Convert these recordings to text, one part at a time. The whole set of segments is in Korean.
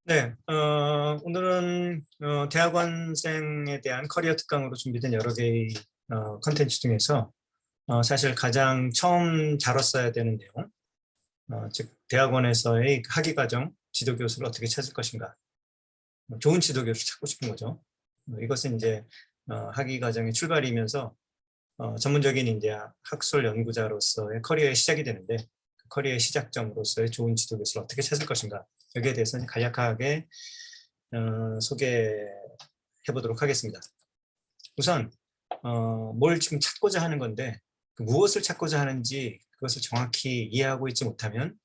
네, 오늘은 대학원생에 대한 커리어 특강으로 준비된 여러 개의 컨텐츠 중에서 사실 가장 처음 다뤘어야 되는 내용, 즉 대학원에서의 학위과정 지도교수를 어떻게 찾을 것인가, 좋은 지도교수를 찾고 싶은 거죠. 이것은 이제 학위과정의 출발이면서 전문적인 이제 학술 연구자로서의 커리어의 시작이 되는데, 그 커리어의 시작점으로서의 좋은 지도교수를 어떻게 찾을 것인가, 여기에 대해서는 간략하게 소개해 보도록 하겠습니다. 우선 뭘 지금 찾고자 하는 건데, 그 무엇을 찾고자 하는지 그것을 정확히 이해하고 있지 못하면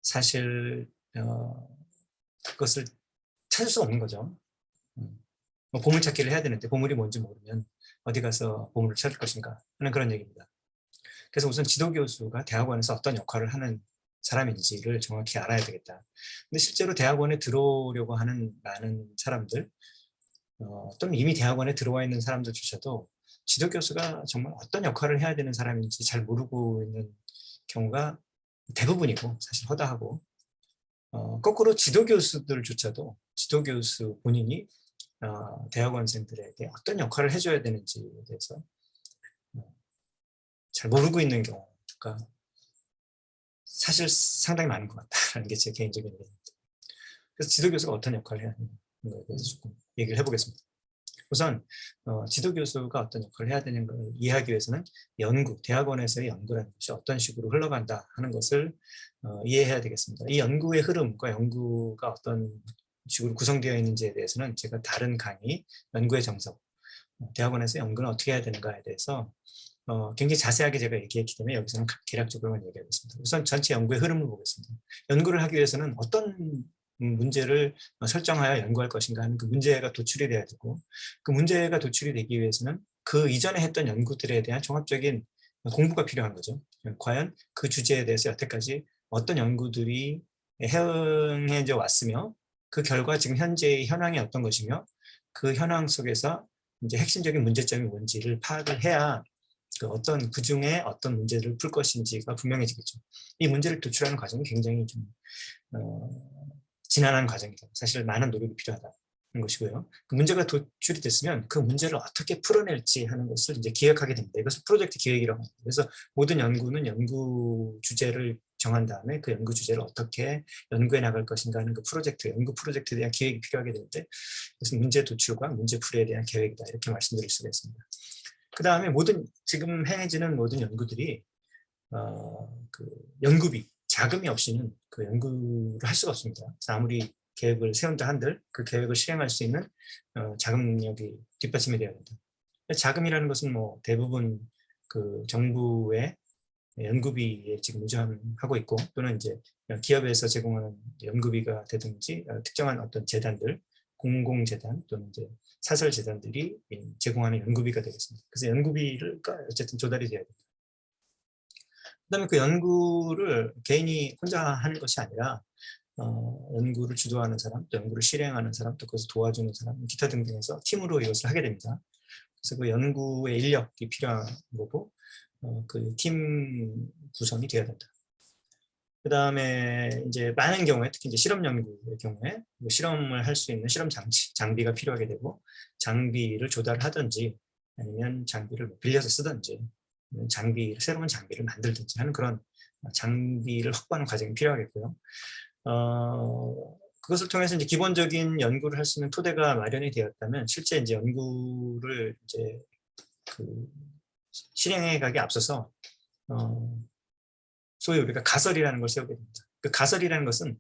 사실 그것을 찾을 수 없는 거죠. 보물찾기를 해야 되는데 보물이 뭔지 모르면 어디 가서 보물을 찾을 것인가 하는 그런 얘기입니다. 그래서 우선 지도교수가 대학원에서 어떤 역할을 하는 사람인지를 정확히 알아야 되겠다. 근데 실제로 대학원에 들어오려고 하는 많은 사람들, 또는 이미 대학원에 들어와 있는 사람들조차도 지도교수가 정말 어떤 역할을 해야 되는 사람인지 잘 모르고 있는 경우가 대부분이고, 사실 허다하고, 거꾸로 지도교수들조차도 지도교수 본인이 대학원생들에게 어떤 역할을 해줘야 되는지에 대해서 잘 모르고 있는 경우가 사실 상당히 많은 것 같다는 게 제 개인적인 의견입니다. 그래서 지도교수가 어떤 역할을 해야 하는가에 대해서 조금 얘기를 해보겠습니다. 우선 지도교수가 어떤 역할을 해야 되는 걸 이해하기 위해서는 대학원에서의 연구라는 것이 어떤 식으로 흘러간다 하는 것을 이해해야 되겠습니다. 이 연구의 흐름과 연구가 어떤 식으로 구성되어 있는지에 대해서는 제가 다른 강의, 연구의 정석, 대학원에서 연구는 어떻게 해야 되는가에 대해서 굉장히 자세하게 제가 얘기했기 때문에 여기서는 개략적으로만 얘기하겠습니다. 우선 전체 연구의 흐름을 보겠습니다. 연구를 하기 위해서는 어떤 문제를 설정하여 연구할 것인가 하는 그 문제가 도출이 돼야 되고, 그 문제가 도출이 되기 위해서는 그 이전에 했던 연구들에 대한 종합적인 공부가 필요한 거죠. 과연 그 주제에 대해서 여태까지 어떤 연구들이 행해져 왔으며, 그 결과 지금 현재의 현황이 어떤 것이며, 그 현황 속에서 이제 핵심적인 문제점이 뭔지를 파악을 해야 그 중에 어떤 문제를 풀 것인지가 분명해지겠죠. 이 문제를 도출하는 과정이 굉장히 좀 지난한 과정이다. 사실 많은 노력이 필요하다는 것이고요. 그 문제가 도출이 됐으면 그 문제를 어떻게 풀어낼지 하는 것을 이제 기획하게 됩니다. 이것을 프로젝트 기획이라고 합니다. 그래서 모든 연구는 연구 주제를 정한 다음에 그 연구 주제를 어떻게 연구해 나갈 것인가 하는 그 연구 프로젝트에 대한 기획이 필요하게 되는데, 그래서 문제 도출과 문제 풀이에 대한 계획이다, 이렇게 말씀드릴 수가 있습니다. 그 다음에 지금 행해지는 모든 연구들이 그 연구비, 자금이 없이는 그 연구를 할 수가 없습니다. 아무리 계획을 세운다 한들 그 계획을 실행할 수 있는 자금력이 뒷받침이 되어야 된다. 자금이라는 것은 뭐 대부분 그 정부의 연구비에 지금 의존하고 있고, 또는 이제 기업에서 제공하는 연구비가 되든지 특정한 어떤 재단들, 공공재단 또는 이제 사설재단들이 제공하는 연구비가 되겠습니다. 그래서 연구비를 어쨌든 조달이 돼야 됩니다. 그다음에 그 연구를 개인이 혼자 하는 것이 아니라 연구를 주도하는 사람, 또 연구를 실행하는 사람, 또 그것을 도와주는 사람, 기타 등등해서 팀으로 이것을 하게 됩니다. 그래서 그 연구의 인력이 필요한 거고, 그 팀 구성이 되어야 된다. 그 다음에 이제 많은 경우에, 특히 이제 실험 연구의 경우에 실험을 할 수 있는 실험 장비가 필요하게 되고, 장비를 조달하든지 아니면 장비를 빌려서 쓰든지, 새로운 장비를 만들든지 하는 그런 장비를 확보하는 과정이 필요하겠고요. 그것을 통해서 이제 기본적인 연구를 할 수 있는 토대가 마련이 되었다면, 실제 이제 연구를 이제 실행해 가기 앞서서 소위 우리가 가설이라는 걸 세우게 됩니다. 그 가설이라는 것은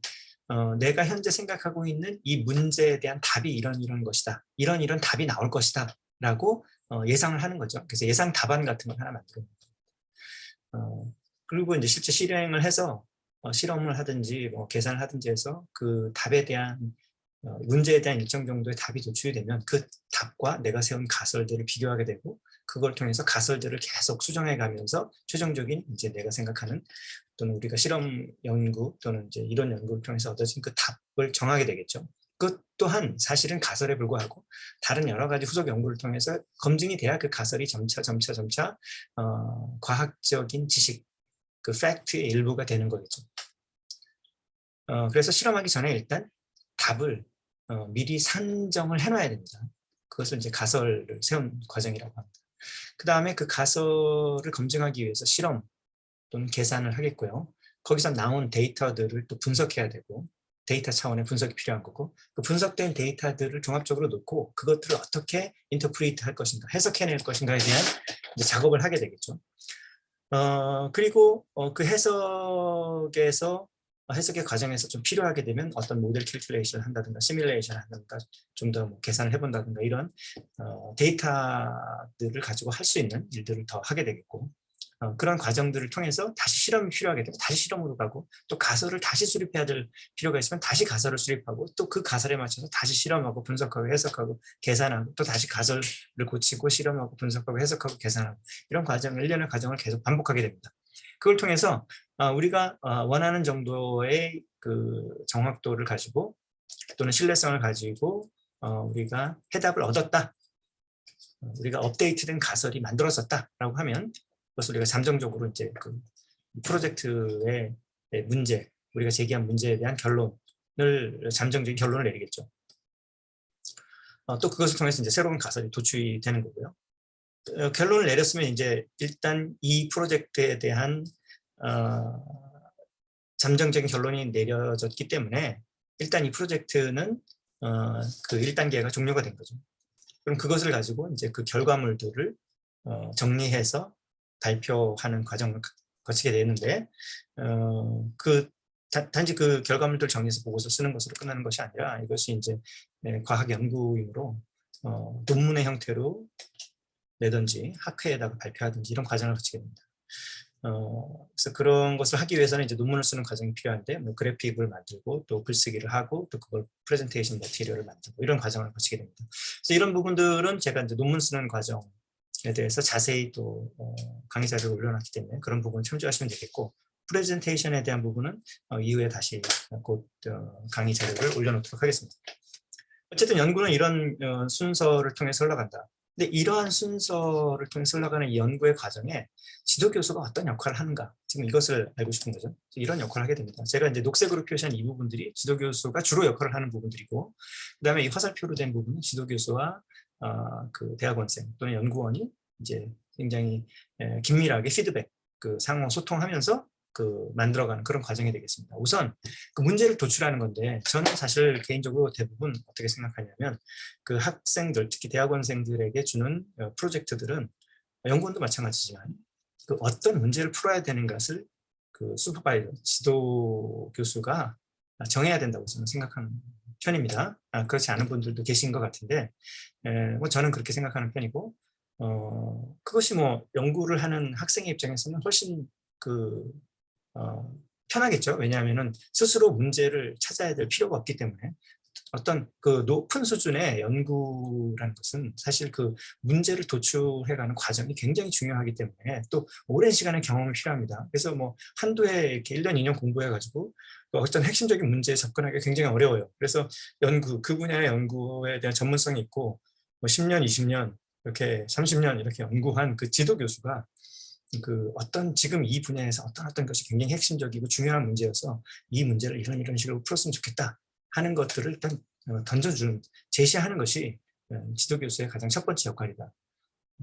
내가 현재 생각하고 있는 이 문제에 대한 답이 이런 것이다, 이런 답이 나올 것이다 라고 예상을 하는 거죠. 그래서 예상 답안 같은 걸 하나 만듭니다. 그리고 이제 실제 실행을 해서 실험을 하든지 뭐 계산을 하든지 해서 그 답에 대한 문제에 대한 일정 정도의 답이 도출이 되면 그 답과 내가 세운 가설들을 비교하게 되고, 그걸 통해서 가설들을 계속 수정해 가면서 최종적인 이제 내가 생각하는, 또는 우리가 실험 연구 또는 이제 이론 연구를 통해서 얻어진 그 답을 정하게 되겠죠. 그 또한 사실은 가설에 불과하고 다른 여러 가지 후속 연구를 통해서 검증이 돼야 그 가설이 점차 과학적인 지식, 그 팩트의 일부가 되는 거겠죠. 그래서 실험하기 전에 일단 답을 미리 산정을 해놔야 됩니다. 그것을 이제 가설을 세운 과정이라고 합니다. 그 다음에 그 가설을 검증하기 위해서 실험 또는 계산을 하겠고요. 거기서 나온 데이터들을 또 분석해야 되고, 데이터 차원의 분석이 필요한 거고, 그 분석된 데이터들을 종합적으로 놓고 그것들을 어떻게 인터프리트 할 것인가, 해석해낼 것인가에 대한 이제 작업을 하게 되겠죠. 그리고 그 해석의 과정에서 좀 필요하게 되면 어떤 모델 캘큘레이션을 한다든가 시뮬레이션을 한다든가 좀 더 뭐 계산을 해본다든가 이런 데이터들을 가지고 할 수 있는 일들을 더 하게 되겠고, 그런 과정들을 통해서 다시 실험이 필요하게 되면 다시 실험으로 가고, 또 가설을 다시 수립해야 될 필요가 있으면 다시 가설을 수립하고, 또 그 가설에 맞춰서 다시 실험하고 분석하고 해석하고 계산하고, 또 다시 가설을 고치고 실험하고 분석하고 해석하고 계산하고, 이런 과정, 일련의 과정을 계속 반복하게 됩니다. 그걸 통해서 우리가 원하는 정도의 그 정확도를 가지고 또는 신뢰성을 가지고 우리가 해답을 얻었다, 우리가 업데이트된 가설이 만들어졌다라고 하면, 그것을 우리가 잠정적으로 이제 그 프로젝트의 문제, 우리가 제기한 문제에 대한 결론을, 잠정적인 결론을 내리겠죠. 또 그것을 통해서 이제 새로운 가설이 도출이 되는 거고요. 결론을 내렸으면 이제 일단 이 프로젝트에 대한 잠정적인 결론이 내려졌기 때문에 일단 이 프로젝트는 그 1단계가 종료가 된 거죠. 그럼 그것을 가지고 이제 그 결과물들을 정리해서 발표하는 과정을 거치게 되는데, 단지 그 결과물들 정리해서 보고서 쓰는 것으로 끝나는 것이 아니라, 이것이 이제 과학 연구이므로 논문의 형태로 내든지 학회에다가 발표하든지 이런 과정을 거치게 됩니다. 그래서 그런 것을 하기 위해서는 이제 논문을 쓰는 과정이 필요한데, 뭐 그래픽을 만들고 또 글쓰기를 하고 또 그걸 프레젠테이션 머티리얼을 만들고 이런 과정을 거치게 됩니다. 그래서 이런 부분들은 제가 이제 논문 쓰는 과정에 대해서 자세히 또 강의 자료를 올려놨기 때문에 그런 부분 참조하시면 되겠고, 프레젠테이션에 대한 부분은 이후에 다시 곧 강의 자료를 올려놓도록 하겠습니다. 어쨌든 연구는 이런 순서를 통해서 흘러간다. 근데 이러한 순서를 통해서 흘러가는 이 연구의 과정에 지도교수가 어떤 역할을 하는가, 지금 이것을 알고 싶은 거죠. 이런 역할을 하게 됩니다. 제가 이제 녹색으로 표시한 이 부분들이 지도교수가 주로 역할을 하는 부분들이고, 그 다음에 이 화살표로 된 부분은 지도교수와 그 대학원생 또는 연구원이 이제 굉장히 긴밀하게 피드백, 그 상호 소통하면서 그 만들어가는 그런 과정이 되겠습니다. 우선 그 문제를 도출하는 건데, 저는 사실 개인적으로 대부분 어떻게 생각하냐면, 그 학생들, 특히 대학원생들에게 주는 프로젝트들은 연구원도 마찬가지지만 그 어떤 문제를 풀어야 되는 것을 그 슈퍼바이저, 지도 교수가 정해야 된다고 저는 생각하는 편입니다. 그렇지 않은 분들도 계신 것 같은데, 뭐 저는 그렇게 생각하는 편이고, 그것이 뭐 연구를 하는 학생의 입장에서는 훨씬 편하겠죠. 왜냐하면은 스스로 문제를 찾아야 될 필요가 없기 때문에. 어떤 그 높은 수준의 연구라는 것은 사실 그 문제를 도출해가는 과정이 굉장히 중요하기 때문에 또 오랜 시간의 경험이 필요합니다. 그래서 뭐 한두 해 이렇게 1년, 2년 공부해가지고 어떤 핵심적인 문제에 접근하기가 굉장히 어려워요. 그래서 그 분야의 연구에 대한 전문성이 있고 뭐 10년, 20년, 이렇게 30년 이렇게 연구한 그 지도 교수가 그 지금 이 분야에서 어떤 것이 굉장히 핵심적이고 중요한 문제여서 이 문제를 이런 식으로 풀었으면 좋겠다 하는 것들을 일단 던져주는, 제시하는 것이 지도교수의 가장 첫 번째 역할이다.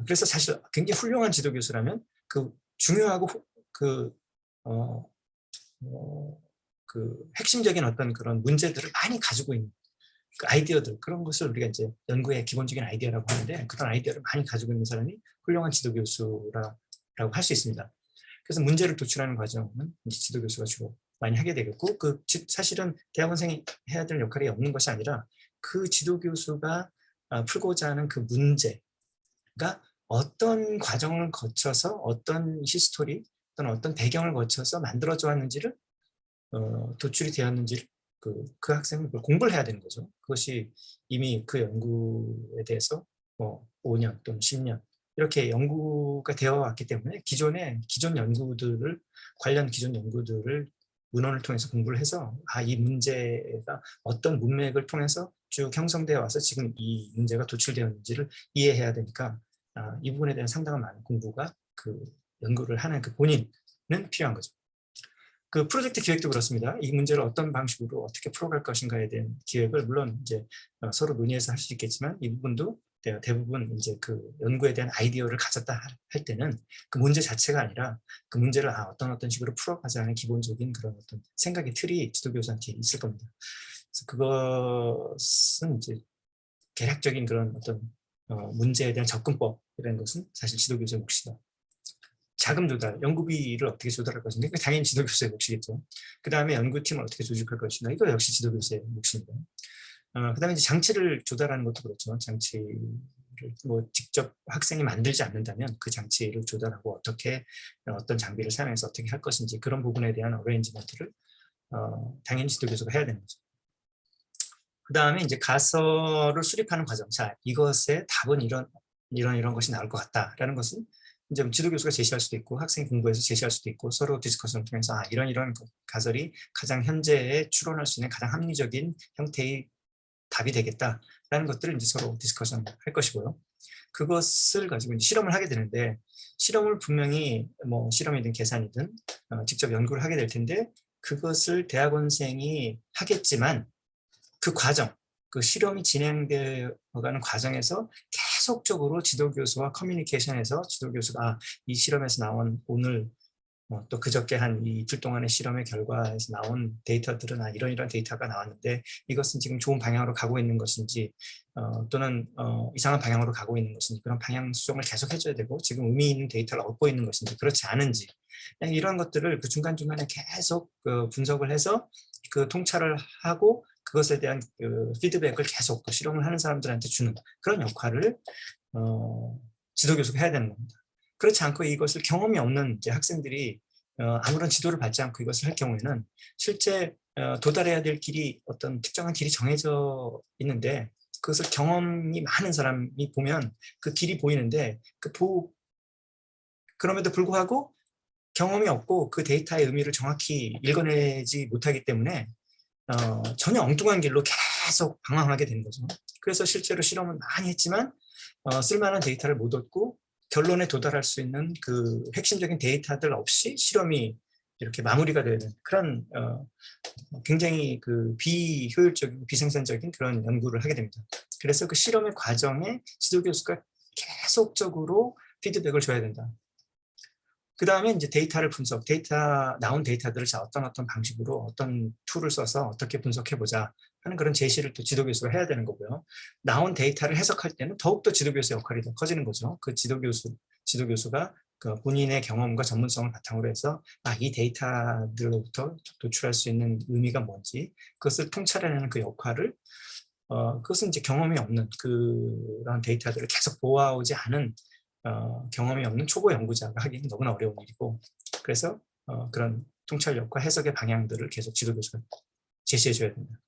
그래서 사실 굉장히 훌륭한 지도교수라면 그 중요하고 그 핵심적인 어떤 그런 문제들을 많이 가지고 있는 그 아이디어들, 그런 것을 우리가 이제 연구의 기본적인 아이디어라고 하는데, 그런 아이디어를 많이 가지고 있는 사람이 훌륭한 지도교수라고 할 수 있습니다. 그래서 문제를 도출하는 과정은 이제 지도교수가 주로 많이 하게 되겠고, 사실은 대학원생이 해야 될 역할이 없는 것이 아니라 그 지도교수가 풀고자 하는 그 문제가 어떤 과정을 거쳐서 어떤 히스토리 또는 어떤 배경을 거쳐서 만들어져 왔는지를 도출이 되었는지를 그 학생은 공부를 해야 되는 거죠. 그것이 이미 그 연구에 대해서 뭐 5년 또는 10년 이렇게 연구가 되어 왔기 때문에 관련 기존 연구들을 문헌을 통해서 공부를 해서 이 문제가 어떤 문맥을 통해서 쭉 형성되어 와서 지금 이 문제가 도출되었는지를 이해해야 되니까 이 부분에 대한 상당한 많은 공부가 그 연구를 하는 그 본인은 필요한 거죠. 그 프로젝트 기획도 그렇습니다. 이 문제를 어떤 방식으로 어떻게 풀어갈 것인가에 대한 기획을 물론 이제 서로 논의해서 할 수 있겠지만 이 부분도 대부분 이제 그 연구에 대한 아이디어를 가졌다 할 때는 그 문제 자체가 아니라 그 문제를 어떤 식으로 풀어가자는 기본적인 그런 어떤 생각의 틀이 지도교수한테 있을 겁니다. 그래서 그것은 이제 계략적인 그런 어떤 문제에 대한 접근법이라는 것은 사실 지도교수의 몫이다. 자금 조달, 연구비를 어떻게 조달할 것인가? 당연히 지도교수의 몫이겠죠. 그 다음에 연구팀을 어떻게 조직할 것인가? 이거 역시 지도교수의 몫입니다. 그 다음에 이제 장치를 조달하는 것도 그렇죠. 장치를 뭐 직접 학생이 만들지 않는다면 그 장치를 조달하고 어떻게 어떤 장비를 사용해서 어떻게 할 것인지 그런 부분에 대한 어레인지먼트를 당연히 지도교수가 해야 되는 거죠. 그 다음에 이제 가설을 수립하는 과정. 자, 이것의 답은 이런 것이 나올 것 같다라는 것은 이제 지도교수가 제시할 수도 있고 학생이 공부해서 제시할 수도 있고 서로 디스커션을 통해서 이런 가설이 가장 현재에 추론할 수 있는 가장 합리적인 형태의 답이 되겠다라는 것들을 이제 서로 디스커션 할 것이고요. 그것을 가지고 이제 실험을 하게 되는데 실험을 분명히 뭐 실험이든 계산이든 직접 연구를 하게 될 텐데 그것을 대학원생이 하겠지만 그 과정, 그 실험이 진행되어가는 과정에서 계속적으로 지도교수와 커뮤니케이션에서 지도교수가 이 실험에서 나온 오늘 또 그저께 한 이틀 동안의 실험의 결과에서 나온 데이터들은 이런 데이터가 나왔는데 이것은 지금 좋은 방향으로 가고 있는 것인지 또는 이상한 방향으로 가고 있는 것인지 그런 방향 수정을 계속 해줘야 되고 지금 의미 있는 데이터를 얻고 있는 것인지 그렇지 않은지 이런 것들을 그 중간중간에 계속 분석을 해서 그 통찰을 하고 그것에 대한 그 피드백을 계속 실험을 하는 사람들한테 주는 그런 역할을 지도교수가 해야 되는 겁니다. 그렇지 않고 이것을 경험이 없는 이제 학생들이 아무런 지도를 받지 않고 이것을 할 경우에는 실제 도달해야 될 길이 어떤 특정한 길이 정해져 있는데 그것을 경험이 많은 사람이 보면 그 길이 보이는데 그럼에도 불구하고 경험이 없고 그 데이터의 의미를 정확히 읽어내지 못하기 때문에 전혀 엉뚱한 길로 계속 방황하게 되는 거죠. 그래서 실제로 실험을 많이 했지만 쓸만한 데이터를 못 얻고 결론에 도달할 수 있는 그 핵심적인 데이터들 없이 실험이 이렇게 마무리가 되는 그런 굉장히 그 비효율적이고 비생산적인 그런 연구를 하게 됩니다. 그래서 그 실험의 과정에 지도교수가 계속적으로 피드백을 줘야 된다. 그 다음에 이제 데이터를 나온 데이터들을 어떤 방식으로 어떤 툴을 써서 어떻게 분석해보자 하는 그런 제시를 또 지도교수가 해야 되는 거고요. 나온 데이터를 해석할 때는 더욱더 지도교수의 역할이 더 커지는 거죠. 그 지도교수가 그 본인의 경험과 전문성을 바탕으로 해서 이 데이터들로부터 도출할 수 있는 의미가 뭔지 그것을 통찰해내는 그 역할을 그것은 이제 경험이 없는 그런 데이터들을 계속 보아오지 않은 경험이 없는 초보 연구자가 하기는 너무나 어려운 일이고 그래서 그런 통찰력과 해석의 방향들을 계속 지도교수가 제시해줘야 됩니다.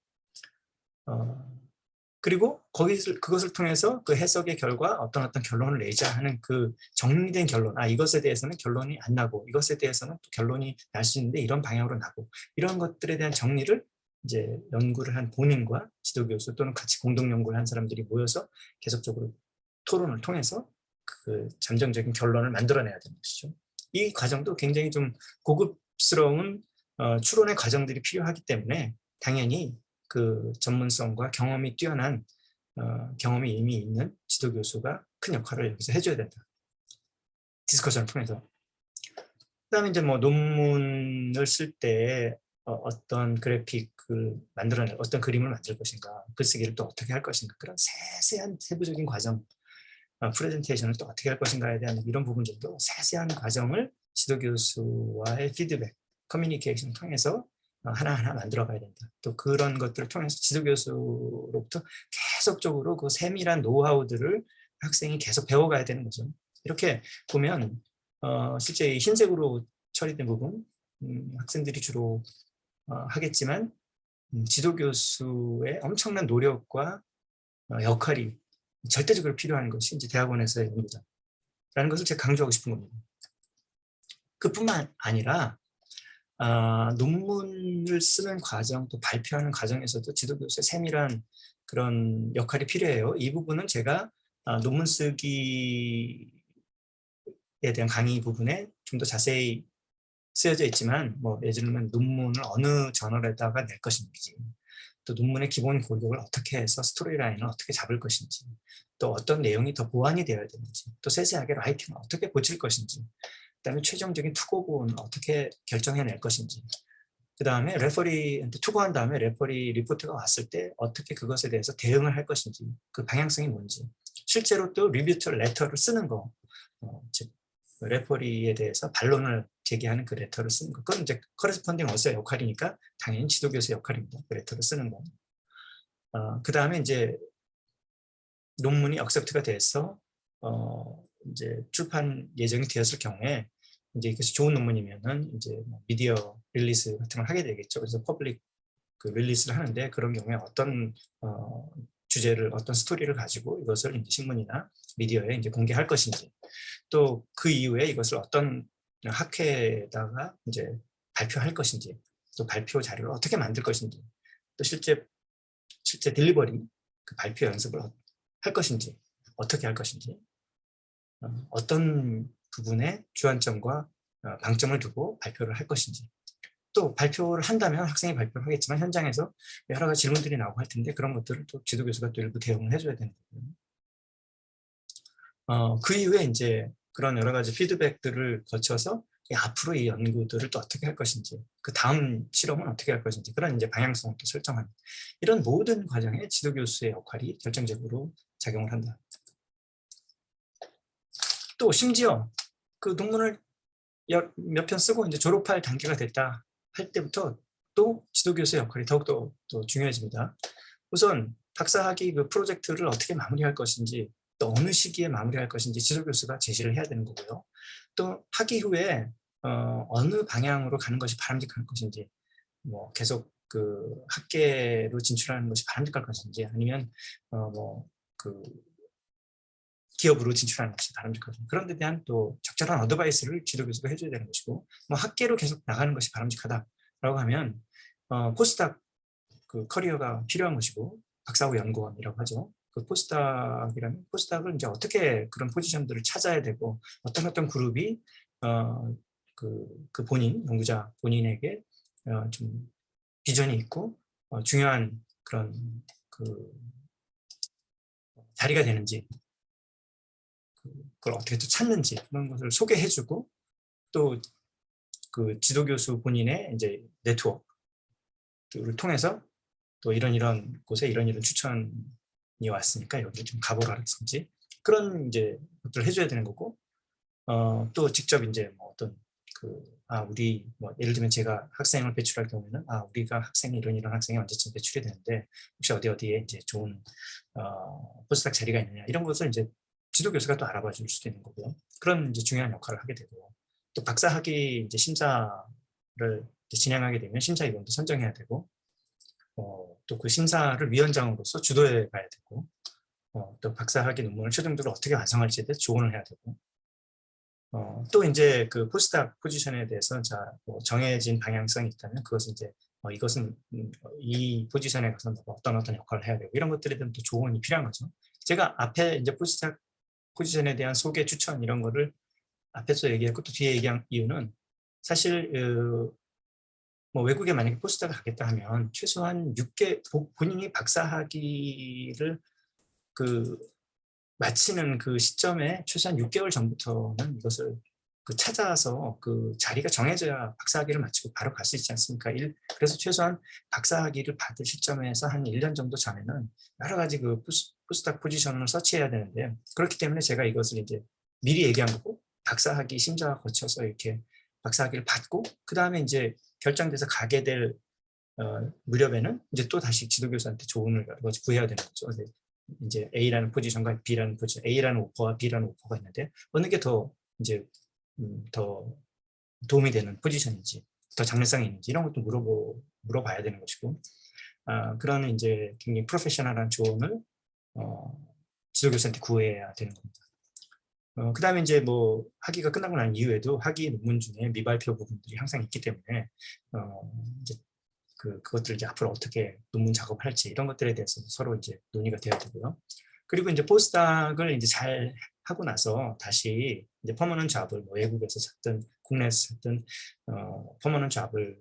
그리고 그것을 통해서 그 해석의 결과 어떤 결론을 내자 하는 그 정리된 결론, 이것에 대해서는 결론이 안 나고 이것에 대해서는 또 결론이 날 수 있는데 이런 방향으로 나고 이런 것들에 대한 정리를 이제 연구를 한 본인과 지도교수 또는 같이 공동 연구를 한 사람들이 모여서 계속적으로 토론을 통해서 그 잠정적인 결론을 만들어내야 되는 것이죠. 이 과정도 굉장히 좀 고급스러운 추론의 과정들이 필요하기 때문에 당연히 그 전문성과 경험이 뛰어난 경험이 이미 있는 지도교수가 큰 역할을 여기서 해줘야 된다. 디스커션을 통해서. 그다음에 이제 뭐 논문을 쓸 때 어떤 그래픽을 만들어낼 어떤 그림을 만들 것인가, 글쓰기를 또 어떻게 할 것인가 그런 세세한 세부적인 과정. 프레젠테이션을 또 어떻게 할 것인가에 대한 이런 부분들도 세세한 과정을 지도교수와의 피드백, 커뮤니케이션을 통해서 하나하나 만들어 가야 된다. 또 그런 것들을 통해서 지도교수로부터 계속적으로 그 세밀한 노하우들을 학생이 계속 배워가야 되는 거죠. 이렇게 보면 실제 흰색으로 처리된 부분 학생들이 주로 하겠지만 지도교수의 엄청난 노력과 역할이 절대적으로 필요한 것이 이제 대학원에서의 연구다라는 것을 제가 강조하고 싶은 겁니다. 그뿐만 아니라 논문을 쓰는 과정, 또 발표하는 과정에서도 지도교수의 세밀한 그런 역할이 필요해요. 이 부분은 제가 논문 쓰기에 대한 강의 부분에 좀 더 자세히 쓰여져 있지만 뭐 예를 들면 논문을 어느 저널에다가 낼 것인지, 또 논문의 기본 골격을 어떻게 해서 스토리라인을 어떻게 잡을 것인지, 또 어떤 내용이 더 보완이 되어야 되는지, 또 세세하게 라이팅을 어떻게 고칠 것인지, 그다음에 최종적인 투고본을 어떻게 결정해낼 것인지, 그 다음에 레퍼리한테 투고한 다음에 레퍼리 리포트가 왔을 때 어떻게 그것에 대해서 대응을 할 것인지, 그 방향성이 뭔지, 실제로 또 리뷰터 레터를 쓰는 거, 즉 레퍼리에 대해서 반론을 제기하는 그 레터를 쓰는 거, 그건 이제 커레스폰딩 어서의 역할이니까 당연히 지도교수의 역할입니다. 그 레터를 쓰는 거. 그 다음에 이제 논문이 억셉트가 돼서 이제 출판 예정이 되었을 경우에 이제 이것이 좋은 논문이면은 이제 미디어 릴리스 같은 걸 하게 되겠죠. 그래서 퍼블릭 그 릴리스를 하는데, 그런 경우에 어떤 주제를, 어떤 스토리를 가지고 이것을 이제 신문이나 미디어에 이제 공개할 것인지, 또 그 이후에 이것을 어떤 학회에다가 이제 발표할 것인지, 또 발표 자료를 어떻게 만들 것인지, 또 실제 딜리버리, 그 발표 연습을 할 것인지, 어떻게 할 것인지, 어떤 부분에 주안점과 방점을 두고 발표를 할 것인지, 또 발표를 한다면 학생이 발표를 하겠지만 현장에서 여러 가지 질문들이 나오고 할 텐데, 그런 것들을 또 지도교수가 또 일부 대응을 해줘야 되는 거고요. 그 이후에 이제 그런 여러 가지 피드백들을 거쳐서 앞으로 이 연구들을 또 어떻게 할 것인지, 그 다음 실험은 어떻게 할 것인지, 그런 이제 방향성을 또 설정하는, 이런 모든 과정에 지도교수의 역할이 결정적으로 작용을 한다. 또 심지어 그 논문을 몇 편 쓰고 이제 졸업할 단계가 됐다 할 때부터 또 지도교수의 역할이 더욱더 또 중요해집니다. 우선 박사학위 그 프로젝트를 어떻게 마무리할 것인지, 또 어느 시기에 마무리할 것인지 지도교수가 제시를 해야 되는 거고요. 또 학위 후에 어느 방향으로 가는 것이 바람직한 것인지, 뭐 계속 그 학계로 진출하는 것이 바람직할 것인지, 아니면 뭐그 기업으로 진출하는 것이 바람직하죠. 그런 데 대한 또 적절한 어드바이스를 지도교수가 해줘야 되는 것이고, 뭐 학계로 계속 나가는 것이 바람직하다라고 하면 포스닥 그 커리어가 필요한 것이고, 박사후 연구원이라고 하죠. 그 포스닥이라면 포스닥을 이제 어떻게 그런 포지션들을 찾아야 되고, 어떤 그룹이 그 본인, 연구자 본인에게 좀 비전이 있고 중요한 그런 그 자리가 되는지, 그걸 어떻게 또 찾는지, 그런 것을 소개해주고, 또 그 지도교수 본인의 이제 네트워크를 통해서 또 이런 곳에 이런 추천이 왔으니까 여기 좀 가보라든지, 그런 이제 것들을 해줘야 되는 거고, 또 직접 이제 뭐 어떤 우리 뭐 예를 들면 제가 학생을 배출할 경우에는 우리가 학생이 이런 학생이 언제쯤 배출이 되는데 혹시 어디에 이제 좋은 포스닥 자리가 있느냐, 이런 것을 이제 지도교수가 또 알아봐 줄 수도 있는 거고요. 그런 이제 중요한 역할을 하게 되고, 또 박사학위 이제 심사를 이제 진행하게 되면 심사위원도 선정해야 되고, 또 그 심사를 위원장으로서 주도해 가야 되고, 또 박사학위 논문을 최종적으로 어떻게 완성할지에 대해서 조언을 해야 되고, 또 이제 그 포스닥 포지션에 대해서 뭐 정해진 방향성이 있다면 그것은 이제 이것은 이 포지션에 가서 어떤 역할을 해야 되고, 이런 것들에 대한 또 조언이 필요한 거죠. 제가 앞에 이제 포스닥 포지션에 대한 소개, 추천 이런 거를 앞에서 얘기했고 또 뒤에 얘기한 이유는, 사실 뭐 외국에 만약에 포스닥을 가겠다 하면 최소한 6개 본인이 박사학위를 그 마치는 그 시점에 최소한 6개월 전부터는 이것을 찾아서 그 자리가 정해져야 박사학위를 마치고 바로 갈 수 있지 않습니까? 그래서 최소한 박사학위를 받을 시점에서 한 1년 정도 전에는 여러 가지 그 포스닥 포지션을 서치해야 되는데, 그렇기 때문에 제가 이것을 이제 미리 얘기한 거고, 박사학위 심사 거쳐서 이렇게 박사학위를 받고 그 다음에 이제 결정돼서 가게 될 무렵에는 이제 또 다시 지도교수한테 조언을 구해야 되는 거죠. 이제 A라는 포지션과 B라는 포지션, A라는 오퍼와 B라는 오퍼가 있는데 어느 게 더 이제 더 도움이 되는 포지션인지, 더 장래성이 있는지, 이런 것도 물어봐야 되는 것이고, 그런 이제 굉장히 프로페셔널한 조언을 지도교수한테 구해야 되는 겁니다. 그 다음에 이제 뭐 학위가 끝나고 난 이후에도 학위 논문 중에 미발표 부분들이 항상 있기 때문에 이제 그것들을 이제 앞으로 어떻게 논문 작업할지, 이런 것들에 대해서 서로 이제 논의가 되어야 되고요. 그리고 이제 포스닥을 이제 잘 하고 나서 다시 이제 퍼머넌트 잡을 뭐 외국에서 찾든 국내에서 어떤 퍼머넌트 잡을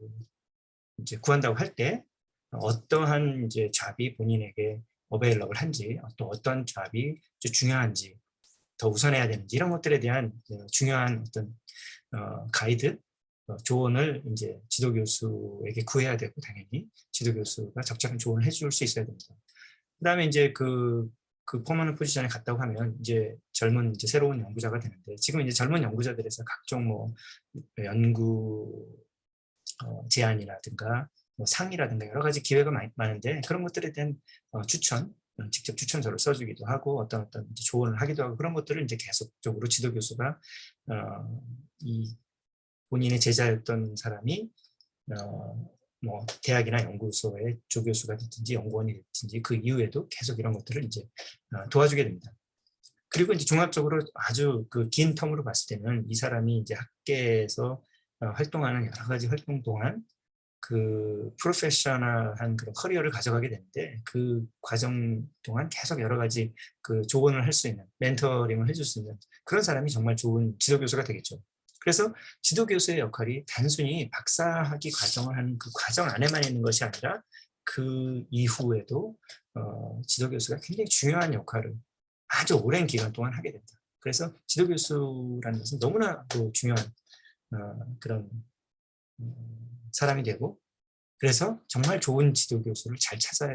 이제 구한다고 할 때 어떠한 이제 잡이 본인에게 어베일러블한지, 또 어떤 잡이 중요한지, 더 우선해야 되는지 이런 것들에 대한 중요한 어떤 가이드, 조언을 이제 지도 교수에게 구해야 되고, 당연히 지도 교수가 적절한 조언을 해줄 수 있어야 됩니다. 그다음에 이제 그 퍼머넌트 포지션에 갔다고 하면 이제 젊은 이제 새로운 연구자가 되는데, 지금 이제 젊은 연구자들에서 각종 뭐 연구 제안이라든가 뭐 상이라든가 여러 가지 기회가 많은데, 그런 것들에 대한 추천, 직접 추천서를 써주기도 하고 어떤 이제 조언을 하기도 하고, 그런 것들을 이제 계속적으로 지도 교수가 이 본인의 제자였던 사람이 뭐 대학이나 연구소의 조교수가 됐든지 연구원이 됐든지 그 이후에도 계속 이런 것들을 이제 도와주게 됩니다. 그리고 이제 종합적으로 아주 그 긴 텀으로 봤을 때는 이 사람이 이제 학계에서 활동하는 여러 가지 활동 동안 그 프로페셔널한 그런 커리어를 가져가게 되는데, 그 과정 동안 계속 여러 가지 그 조언을 할 수 있는, 멘토링을 해줄 수 있는 그런 사람이 정말 좋은 지도교수가 되겠죠. 그래서 지도교수의 역할이 단순히 박사학위 과정을 하는 그 과정 안에만 있는 것이 아니라 그 이후에도 지도교수가 굉장히 중요한 역할을 아주 오랜 기간 동안 하게 된다. 그래서 지도교수라는 것은 너무나도 중요한 그런 사람이 되고, 그래서 정말 좋은 지도교수를 잘 찾아야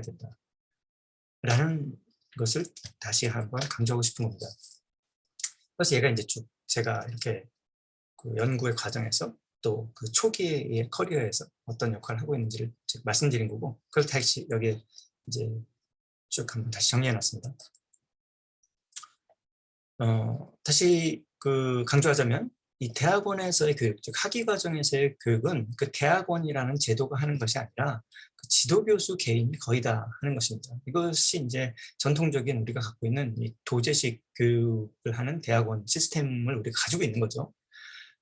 된다라는 것을 다시 한번 강조하고 싶은 겁니다. 그래서 얘가 이제 쭉 제가 이렇게 그 연구의 과정에서 또 그 초기의 커리어에서 어떤 역할을 하고 있는지를 말씀드린 거고, 그걸 다시 여기에 이제 쭉 한번 다시 정리해놨습니다. 다시 그 강조하자면, 이 대학원에서의 교육, 즉 학위 과정에서의 교육은 그 대학원이라는 제도가 하는 것이 아니라 그 지도교수 개인이 거의 다 하는 것입니다. 이것이 이제 전통적인 우리가 갖고 있는 이 도제식 교육을 하는 대학원 시스템을 우리가 가지고 있는 거죠.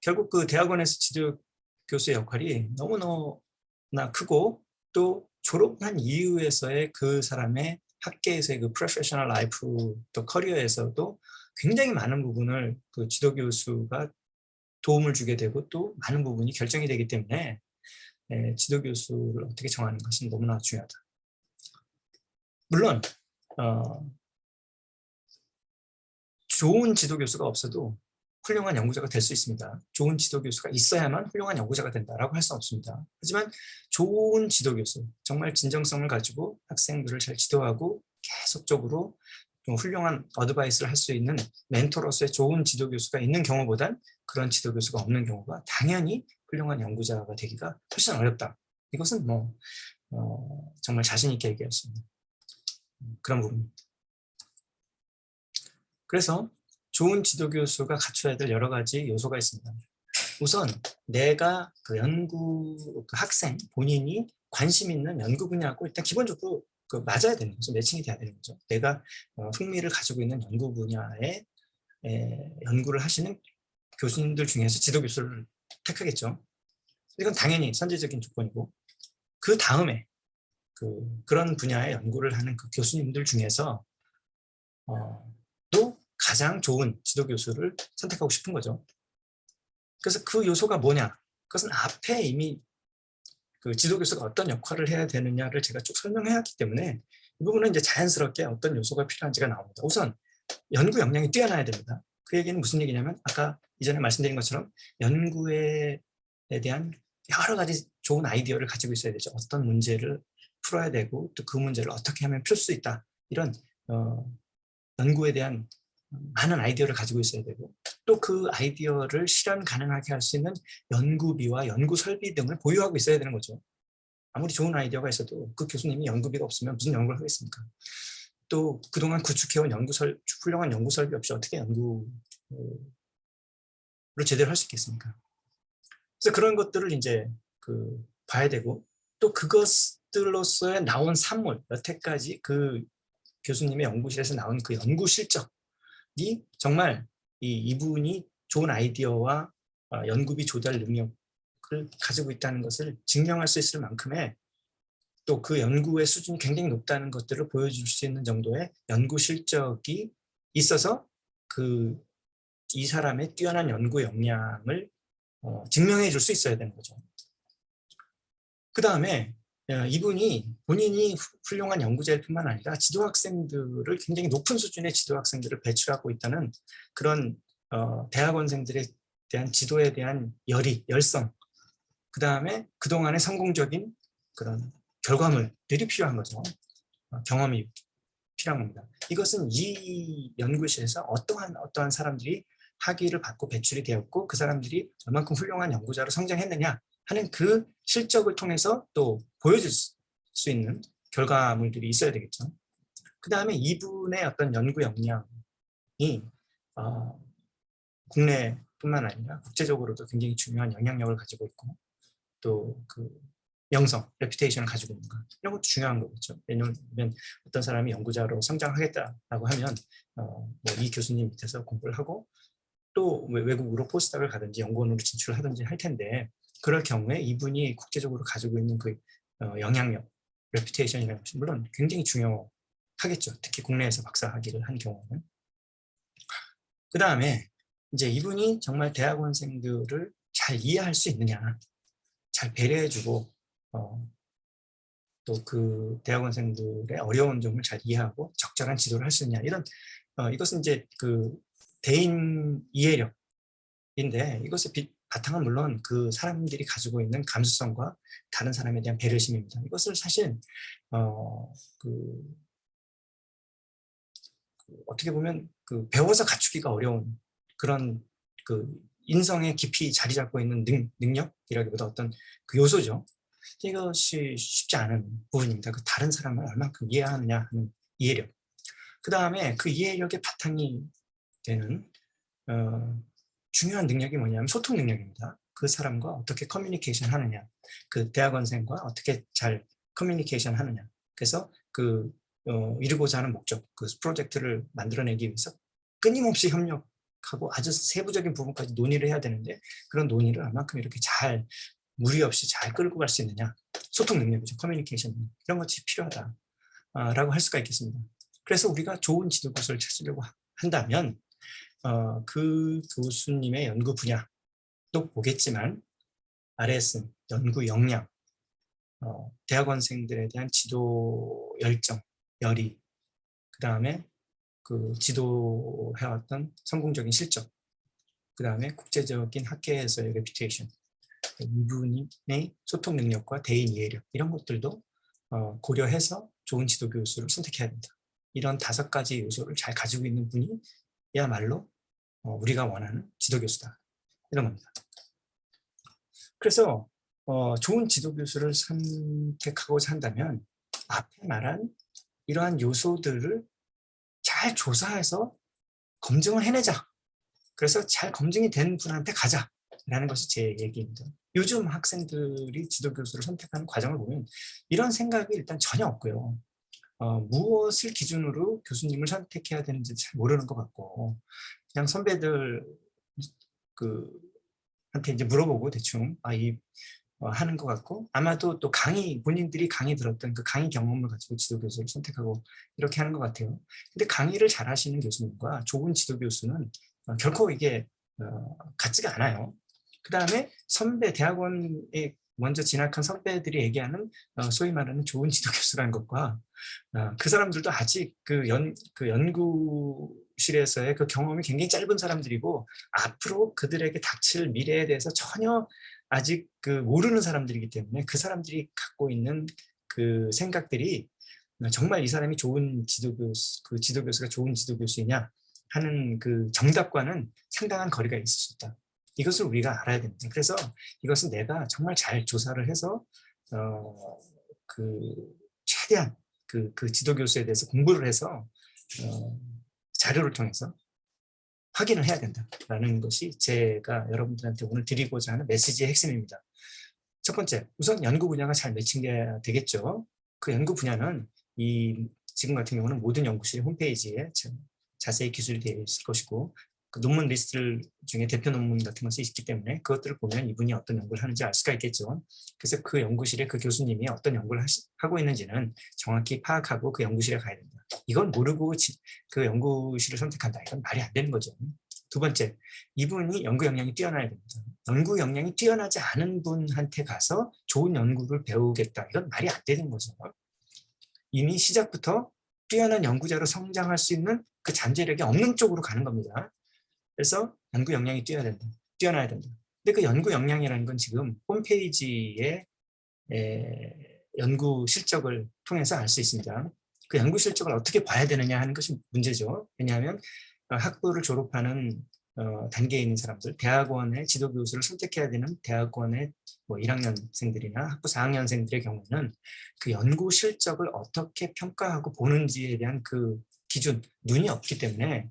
결국 그 대학원에서 지도교수의 역할이 너무너무나 크고, 또 졸업한 이후에서의 그 사람의 학계에서의 그 프로페셔널 라이프, 또 커리어에서도 굉장히 많은 부분을 그 지도교수가 도움을 주게 되고, 또 많은 부분이 결정이 되기 때문에 지도교수를 어떻게 정하는 것은 너무나 중요하다. 물론 좋은 지도교수가 없어도 훌륭한 연구자가 될 수 있습니다. 좋은 지도교수가 있어야만 훌륭한 연구자가 된다라고 할 수는 없습니다. 하지만 좋은 지도교수, 정말 진정성을 가지고 학생들을 잘 지도하고 계속적으로 좀 훌륭한 어드바이스를 할 수 있는 멘토로서의 좋은 지도교수가 있는 경우보단 그런 지도교수가 없는 경우가 당연히 훌륭한 연구자가 되기가 훨씬 어렵다. 이것은 뭐 정말 자신 있게 얘기했습니다. 그런 부분입니다. 그래서 좋은 지도교수가 갖춰야 될 여러 가지 요소가 있습니다. 우선 내가 그 연구 그 학생 본인이 관심 있는 연구 분야하고 일단 기본적으로 그 맞아야 되는 거죠. 매칭이 돼야 되는 거죠. 내가 흥미를 가지고 있는 연구 분야에 연구를 하시는 교수님들 중에서 지도교수를 택하겠죠. 이건 당연히 선제적인 조건이고, 그 다음에 그런 분야의 연구를 하는 그 교수님들 중에서 또 가장 좋은 지도교수를 선택하고 싶은 거죠. 그래서 그 요소가 뭐냐? 그것은 앞에 이미 그 지도교수가 어떤 역할을 해야 되느냐를 제가 쭉 설명해왔기 때문에 이 부분은 이제 자연스럽게 어떤 요소가 필요한지가 나옵니다. 우선 연구 역량이 뛰어나야 됩니다. 그 얘기는 무슨 얘기냐면, 아까 이전에 말씀드린 것처럼 연구에 대한 여러 가지 좋은 아이디어를 가지고 있어야 되죠. 어떤 문제를 풀어야 되고, 또 그 문제를 어떻게 하면 풀 수 있다. 이런 연구에 대한 많은 아이디어를 가지고 있어야 되고, 또 그 아이디어를 실현 가능하게 할 수 있는 연구비와 연구 설비 등을 보유하고 있어야 되는 거죠. 아무리 좋은 아이디어가 있어도 그 교수님이 연구비가 없으면 무슨 연구를 하겠습니까? 또 그동안 구축해온 훌륭한 연구 설비 없이 어떻게 연구를 제대로 할 수 있겠습니까? 그래서 그런 것들을 이제 봐야 되고, 또 그것들로서의 나온 산물, 여태까지 그 교수님의 연구실에서 나온 그 연구 실적이 정말 이분이 좋은 아이디어와 연구비 조달 능력을 가지고 있다는 것을 증명할 수 있을 만큼의, 또 그 연구의 수준이 굉장히 높다는 것들을 보여줄 수 있는 정도의 연구 실적이 있어서 이 사람의 뛰어난 연구 역량을 증명해 줄 수 있어야 되는 거죠. 그 다음에 이분이 본인이 훌륭한 연구자일 뿐만 아니라 지도학생들을 굉장히 높은 수준의 지도학생들을 배출하고 있다는 그런 대학원생들에 대한 지도에 대한 열성, 그 다음에 그동안의 성공적인 그런 결과물들이 필요한 거죠. 경험이 필요한 겁니다. 이것은 이 연구실에서 어떠한 사람들이 학위를 받고 배출이 되었고 그 사람들이 얼만큼 훌륭한 연구자로 성장했느냐 하는 그 실적을 통해서 또 보여줄 수 있는 결과물들이 있어야 되겠죠. 그 다음에 이분의 어떤 연구 역량이 국내뿐만 아니라 국제적으로도 굉장히 중요한 영향력을 가지고 있고 또 그 명성, 레퓨테이션을 가지고 있는 것 이런 것도 중요한 거겠죠. 왜냐하면 어떤 사람이 연구자로 성장하겠다라고 하면 뭐 이 교수님 밑에서 공부를 하고 또 외국으로 포스닥을 가든지 연구원으로 진출을 하든지 할 텐데 그럴 경우에 이분이 국제적으로 가지고 있는 그 영향력, 레퓨테이션이라는 것이 물론 굉장히 중요하겠죠. 특히 국내에서 박사학위를 한 경우는. 그 다음에 이제 이분이 정말 대학원생들을 잘 이해할 수 있느냐, 잘 배려해주고 또 그 대학원생들의 어려운 점을 잘 이해하고 적절한 지도를 할 수 있느냐 이런 이것은 이제 그 대인 이해력인데 이것의 바탕은 물론 그 사람들이 가지고 있는 감수성과 다른 사람에 대한 배려심입니다. 이것을 사실 어떻게 보면 그 배워서 갖추기가 어려운 그런 그 인성에 깊이 자리 잡고 있는 능력이라기보다 어떤 그 요소죠. 이것이 쉽지 않은 부분입니다. 그 다른 사람을 얼마큼 이해하느냐 하는 이해력. 그 다음에 그 이해력의 바탕이 되는 중요한 능력이 뭐냐면 소통 능력입니다. 그 사람과 어떻게 커뮤니케이션 하느냐, 그 대학원생과 어떻게 잘 커뮤니케이션 하느냐. 그래서 그 이루고자 하는 목적, 그 프로젝트를 만들어내기 위해서 끊임없이 협력하고 아주 세부적인 부분까지 논의를 해야 되는데 그런 논의를 얼마큼 이렇게 잘 무리 없이 잘 끌고 갈 수 있느냐. 소통 능력이죠. 커뮤니케이션 이런 것이 필요하다라고 할 수가 있겠습니다. 그래서 우리가 좋은 지도 교수를 찾으려고 한다면 그 교수님의 연구 분야도 보겠지만 아래에 쓴 연구 역량, 대학원생들에 대한 지도 열정, 열의, 그 다음에 그 지도해왔던 성공적인 실적, 그 다음에 국제적인 학계에서의 레퓨테이션, 이분의 소통 능력과 대인 이해력 이런 것들도 고려해서 좋은 지도 교수를 선택해야 된다. 이런 5가지 요소를 잘 가지고 있는 분이야말로 우리가 원하는 지도 교수다. 이런 겁니다. 그래서 좋은 지도 교수를 선택하고자 한다면 앞에 말한 이러한 요소들을 잘 조사해서 검증을 해내자. 그래서 잘 검증이 된 분한테 가자라는 것이 제 얘기입니다. 요즘 학생들이 지도 교수를 선택하는 과정을 보면 이런 생각이 일단 전혀 없고요. 무엇을 기준으로 교수님을 선택해야 되는지 잘 모르는 것 같고 그냥 선배들 한테 이제 물어보고 대충 하는 것 같고 아마도 또 본인들이 강의 들었던 그 강의 경험을 가지고 지도 교수를 선택하고 이렇게 하는 것 같아요. 근데 강의를 잘 하시는 교수님과 좋은 지도 교수는 결코 이게 같지가 않아요. 그 다음에 대학원에 먼저 진학한 선배들이 얘기하는 소위 말하는 좋은 지도 교수라는 것과 그 사람들도 아직 그 연구실에서의 그 경험이 굉장히 짧은 사람들이고 앞으로 그들에게 닥칠 미래에 대해서 전혀 아직 그 모르는 사람들이기 때문에 그 사람들이 갖고 있는 그 생각들이 정말 이 사람이 좋은 그 지도 교수가 좋은 지도 교수이냐 하는 그 정답과는 상당한 거리가 있을 수 있다. 이것을 우리가 알아야 됩니다. 그래서 이것은 내가 정말 잘 조사를 해서 최대한 그 지도 교수에 대해서 공부를 해서 자료를 통해서 확인을 해야 된다라는 것이 제가 여러분들한테 오늘 드리고자 하는 메시지의 핵심입니다. 첫 번째, 우선 연구 분야가 잘 매칭돼야 되겠죠. 그 연구 분야는 지금 같은 경우는 모든 연구실 홈페이지에 자세히 기술이 되어 있을 것이고 그 논문 리스트 중에 대표 논문 같은 것이 있기 때문에 그것들을 보면 이분이 어떤 연구를 하는지 알 수가 있겠죠. 그래서 그 연구실에 그 교수님이 어떤 연구를 하고 있는지는 정확히 파악하고 그 연구실에 가야 된다. 이건 모르고 그 연구실을 선택한다. 이건 말이 안 되는 거죠. 두 번째, 이분이 연구 역량이 뛰어나야 됩니다. 연구 역량이 뛰어나지 않은 분한테 가서 좋은 연구를 배우겠다. 이건 말이 안 되는 거죠. 이미 시작부터 뛰어난 연구자로 성장할 수 있는 그 잠재력이 없는 쪽으로 가는 겁니다. 그래서 연구 역량이 뛰어나야 된다. 근데 그 연구 역량이라는 건 지금 홈페이지에 연구 실적을 통해서 알 수 있습니다. 그 연구 실적을 어떻게 봐야 되느냐 하는 것이 문제죠. 왜냐하면 학부를 졸업하는 단계에 있는 사람들, 대학원의 지도 교수를 선택해야 되는 대학원의 뭐 1학년생들이나 학부 4학년생들의 경우는 그 연구 실적을 어떻게 평가하고 보는지에 대한 그 기준, 눈이 없기 때문에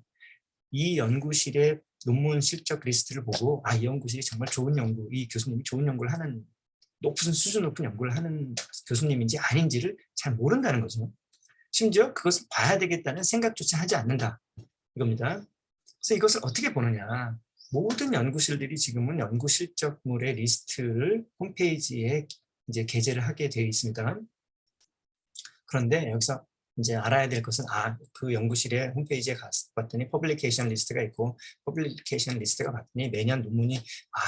이 연구실의 논문 실적 리스트를 보고 이 연구실이 정말 좋은 연구, 이 교수님이 좋은 연구를 하는 높은 수준 높은 연구를 하는 교수님인지 아닌지를 잘 모른다는 거죠. 심지어 그것을 봐야 되겠다는 생각조차 하지 않는다. 이겁니다. 그래서 이것을 어떻게 보느냐. 모든 연구실들이 지금은 연구 실적물의 리스트를 홈페이지에 이제 게재를 하게 되어 있습니다. 그런데 여기서 이제 알아야 될 것은 그 연구실의 홈페이지에 봤더니 퍼블리케이션 리스트가 있고 퍼블리케이션 리스트가 봤더니 매년 논문이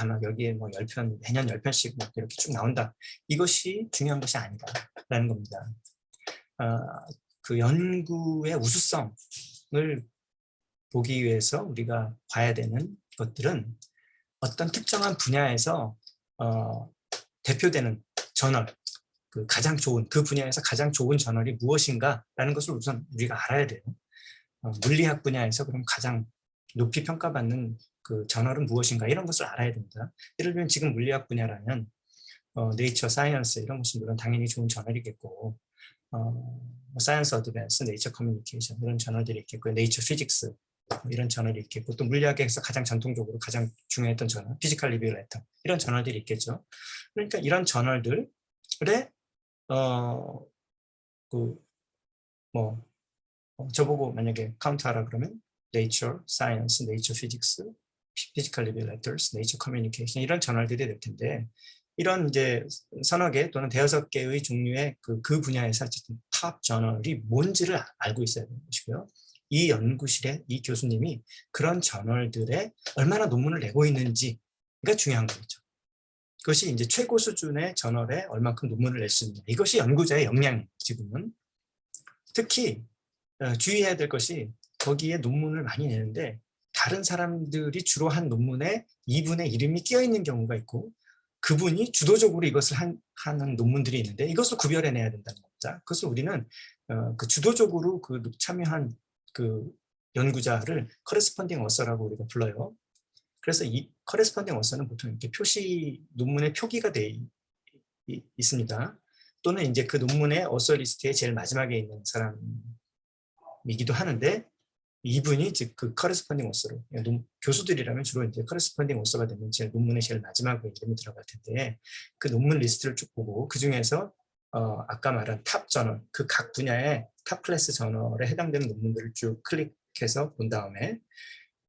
막 여기에 뭐 10편, 매년 10편씩 막 이렇게 쭉 나온다. 이것이 중요한 것이 아니다라는 겁니다. 그 연구의 우수성을 보기 위해서 우리가 봐야 되는 것들은 어떤 특정한 분야에서 대표되는 저널, 그 분야에서 가장 좋은 저널이 무엇인가라는 것을 우선 우리가 알아야 돼요. 물리학 분야에서 그럼 가장 높이 평가받는 그 저널은 무엇인가 이런 것을 알아야 됩니다. 예를 들면 지금 물리학 분야라면 네이처 사이언스 이런 것은 물론 당연히 좋은 저널이겠고 사이언스 어드밴스, 네이처 커뮤니케이션 이런 저널들이 있겠고 네이처 피직스 이런 저널이 있겠고 또 물리학에서 가장 전통적으로 가장 중요했던 저널 피지컬 리뷰 레터 이런 저널들이 있겠죠. 그러니까 이런 저널들에 저보고 만약에 카운트하라 그러면 네이처 사이언스, 네이처 피직스, 피지컬 리뷰 레터스, 네이처 커뮤니케이션 이런 저널들이 될 텐데 이런 이제 서너 개 또는 대여섯 개의 종류의 그 분야에서 어쨌든 탑 저널이 뭔지를 알고 있어야 되는 것이고요. 이 연구실의 이 교수님이 그런 저널들에 얼마나 논문을 내고 있는지가 중요한 거죠. 그것이 이제 최고 수준의 저널에 얼만큼 논문을 낼 수 있느냐. 이것이 연구자의 역량이에요, 지금은. 특히 주의해야 될 것이 거기에 논문을 많이 내는데 다른 사람들이 주로 한 논문에 이분의 이름이 끼어 있는 경우가 있고 그분이 주도적으로 이것을 하는 논문들이 있는데 이것을 구별해내야 된다는 겁니다. 그것을 우리는 그 주도적으로 그 참여한 그 연구자를 커레스펀딩 어서라고 우리가 불러요. 그래서 이 커레스펀딩 어서는 보통 이렇게 논문의 표기가 돼 있습니다. 또는 이제 그 논문의 어서 리스트의 제일 마지막에 있는 사람이기도 하는데 이분이 즉 그 커레스펀딩 어서로 교수들이라면 주로 이제 커레스펀딩 어서가 되면 제일 논문의 제일 마지막에 이름이 들어갈 텐데 그 논문 리스트를 쭉 보고 그 중에서 아까 말한 탑 저널 그 각 분야의 탑 클래스 저널에 해당되는 논문들을 쭉 클릭해서 본 다음에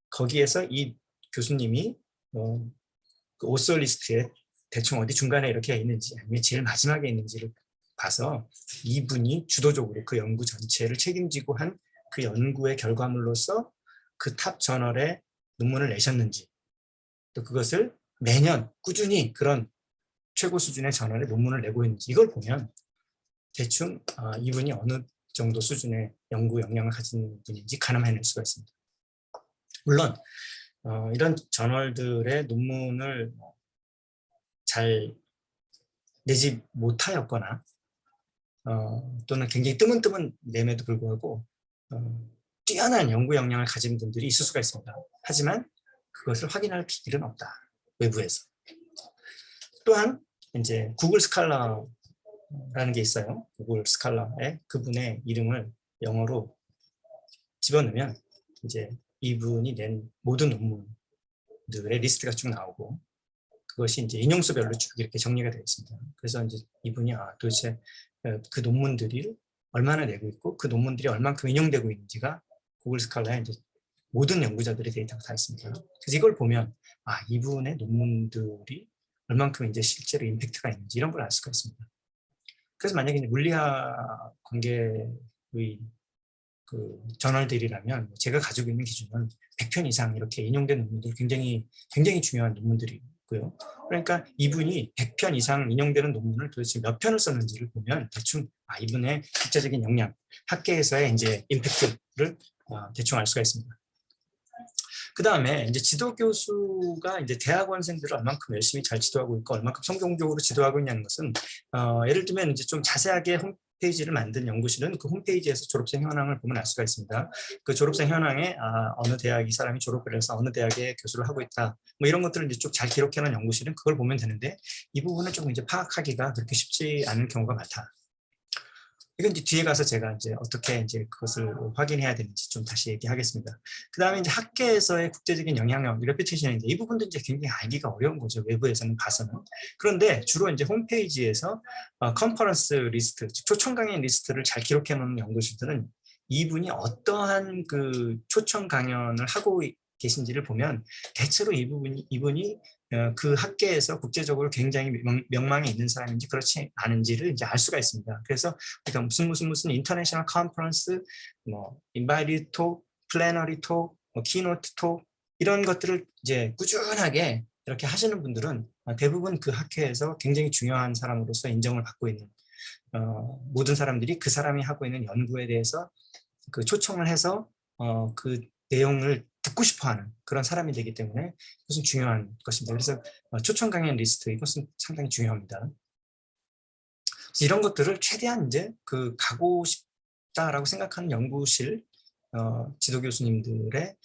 거기에서 이 교수님이 그 오서 리스트에 대충 어디 중간에 이렇게 있는지 아니면 제일 마지막에 있는지를 봐서 이분이 주도적으로 그 연구 전체를 책임지고 한 그 연구의 결과물로서 그 탑 저널에 논문을 내셨는지 또 그것을 매년 꾸준히 그런 최고 수준의 저널에 논문을 내고 있는지 이걸 보면 대충 이분이 어느 정도 수준의 연구 역량을 가진 분인지 가늠해낼 수가 있습니다. 물론 이런 저널들의 논문을 잘 내지 못하였거나 또는 굉장히 뜨문뜨문 내에도 불구하고 뛰어난 연구 역량을 가진 분들이 있을 수가 있습니다. 하지만 그것을 확인할 길은 없다. 외부에서. 또한 이제 구글 스칼라라는 게 있어요. 구글 스칼라에 그분의 이름을 영어로 집어넣으면 이제 이분이 낸 모든 논문들의 리스트가 쭉 나오고 그것이 이제 인용수별로 쭉 이렇게 정리가 되어 있습니다. 그래서 이제 이분이 도대체 그 논문들이 얼마나 내고 있고 그 논문들이 얼만큼 인용되고 있는지가 구글 스칼라에 이제 모든 연구자들의 데이터가 다 있습니다. 그래서 이걸 보면 이분의 논문들이 얼만큼 이제 실제로 임팩트가 있는지 이런 걸 알 수가 있습니다. 그래서 만약에 물리학 관계의 그 저널들이라면 제가 가지고 있는 기준은 100편 이상 이렇게 인용된 논문들 굉장히 굉장히 중요한 논문들이고요. 그러니까 이분이 100편 이상 인용되는 논문을 도대체 몇 편을 썼는지를 보면 대충 이분의 국제적인 역량, 학계에서의 이제 임팩트를 대충 알 수가 있습니다. 그 다음에 이제 지도 교수가 이제 대학원생들을 얼만큼 열심히 잘 지도하고 있고 얼만큼 성공적으로 지도하고 있냐는 것은 예를 들면 이제 좀 자세하게 홈페이지를 만든 연구실은 그 홈페이지에서 졸업생 현황을 보면 알 수가 있습니다. 그 졸업생 현황에 어느 대학 이 사람이 졸업을 해서 어느 대학에 교수를 하고 있다. 뭐 이런 것들을 이제 쭉 잘 기록해놓은 연구실은 그걸 보면 되는데 이 부분은 조금 이제 파악하기가 그렇게 쉽지 않은 경우가 많다. 이건 이제 뒤에 가서 제가 이제 어떻게 이제 그것을 확인해야 되는지 좀 다시 얘기하겠습니다. 그 다음에 이제 학계에서의 국제적인 영향력, 레퓨테이션인데 이 부분도 이제 굉장히 알기가 어려운 거죠. 외부에서는 봐서는. 그런데 주로 이제 홈페이지에서 컨퍼런스 리스트, 즉 초청 강연 리스트를 잘 기록해 놓는 연구실들은 이분이 어떠한 그 초청 강연을 하고 계신지를 보면 대체로 이분이 그 학계에서 국제적으로 굉장히 명망이 있는 사람인지 그렇지 않은지를 이제 알 수가 있습니다. 그래서 우리가 무슨 인터내셔널 컨퍼런스, 뭐 인바이티드 톡, 플래너리 톡, 뭐 키노트 톡 이런 것들을 이제 꾸준하게 이렇게 하시는 분들은 대부분 그 학회에서 굉장히 중요한 사람으로서 인정을 받고 있는 모든 사람들이 그 사람이 하고 있는 연구에 대해서 그 초청을 해서 그 내용을 듣고 싶어하는 그런 사람이 되기 때문에 이것은 중요한 것입니다. 그래서 초청 강연 리스트 이것은 상당히 중요합니다. 그래서 이런 것들을 최대한 이제 그 가고 싶다라고 생각하는 연구실 지도 교수님들의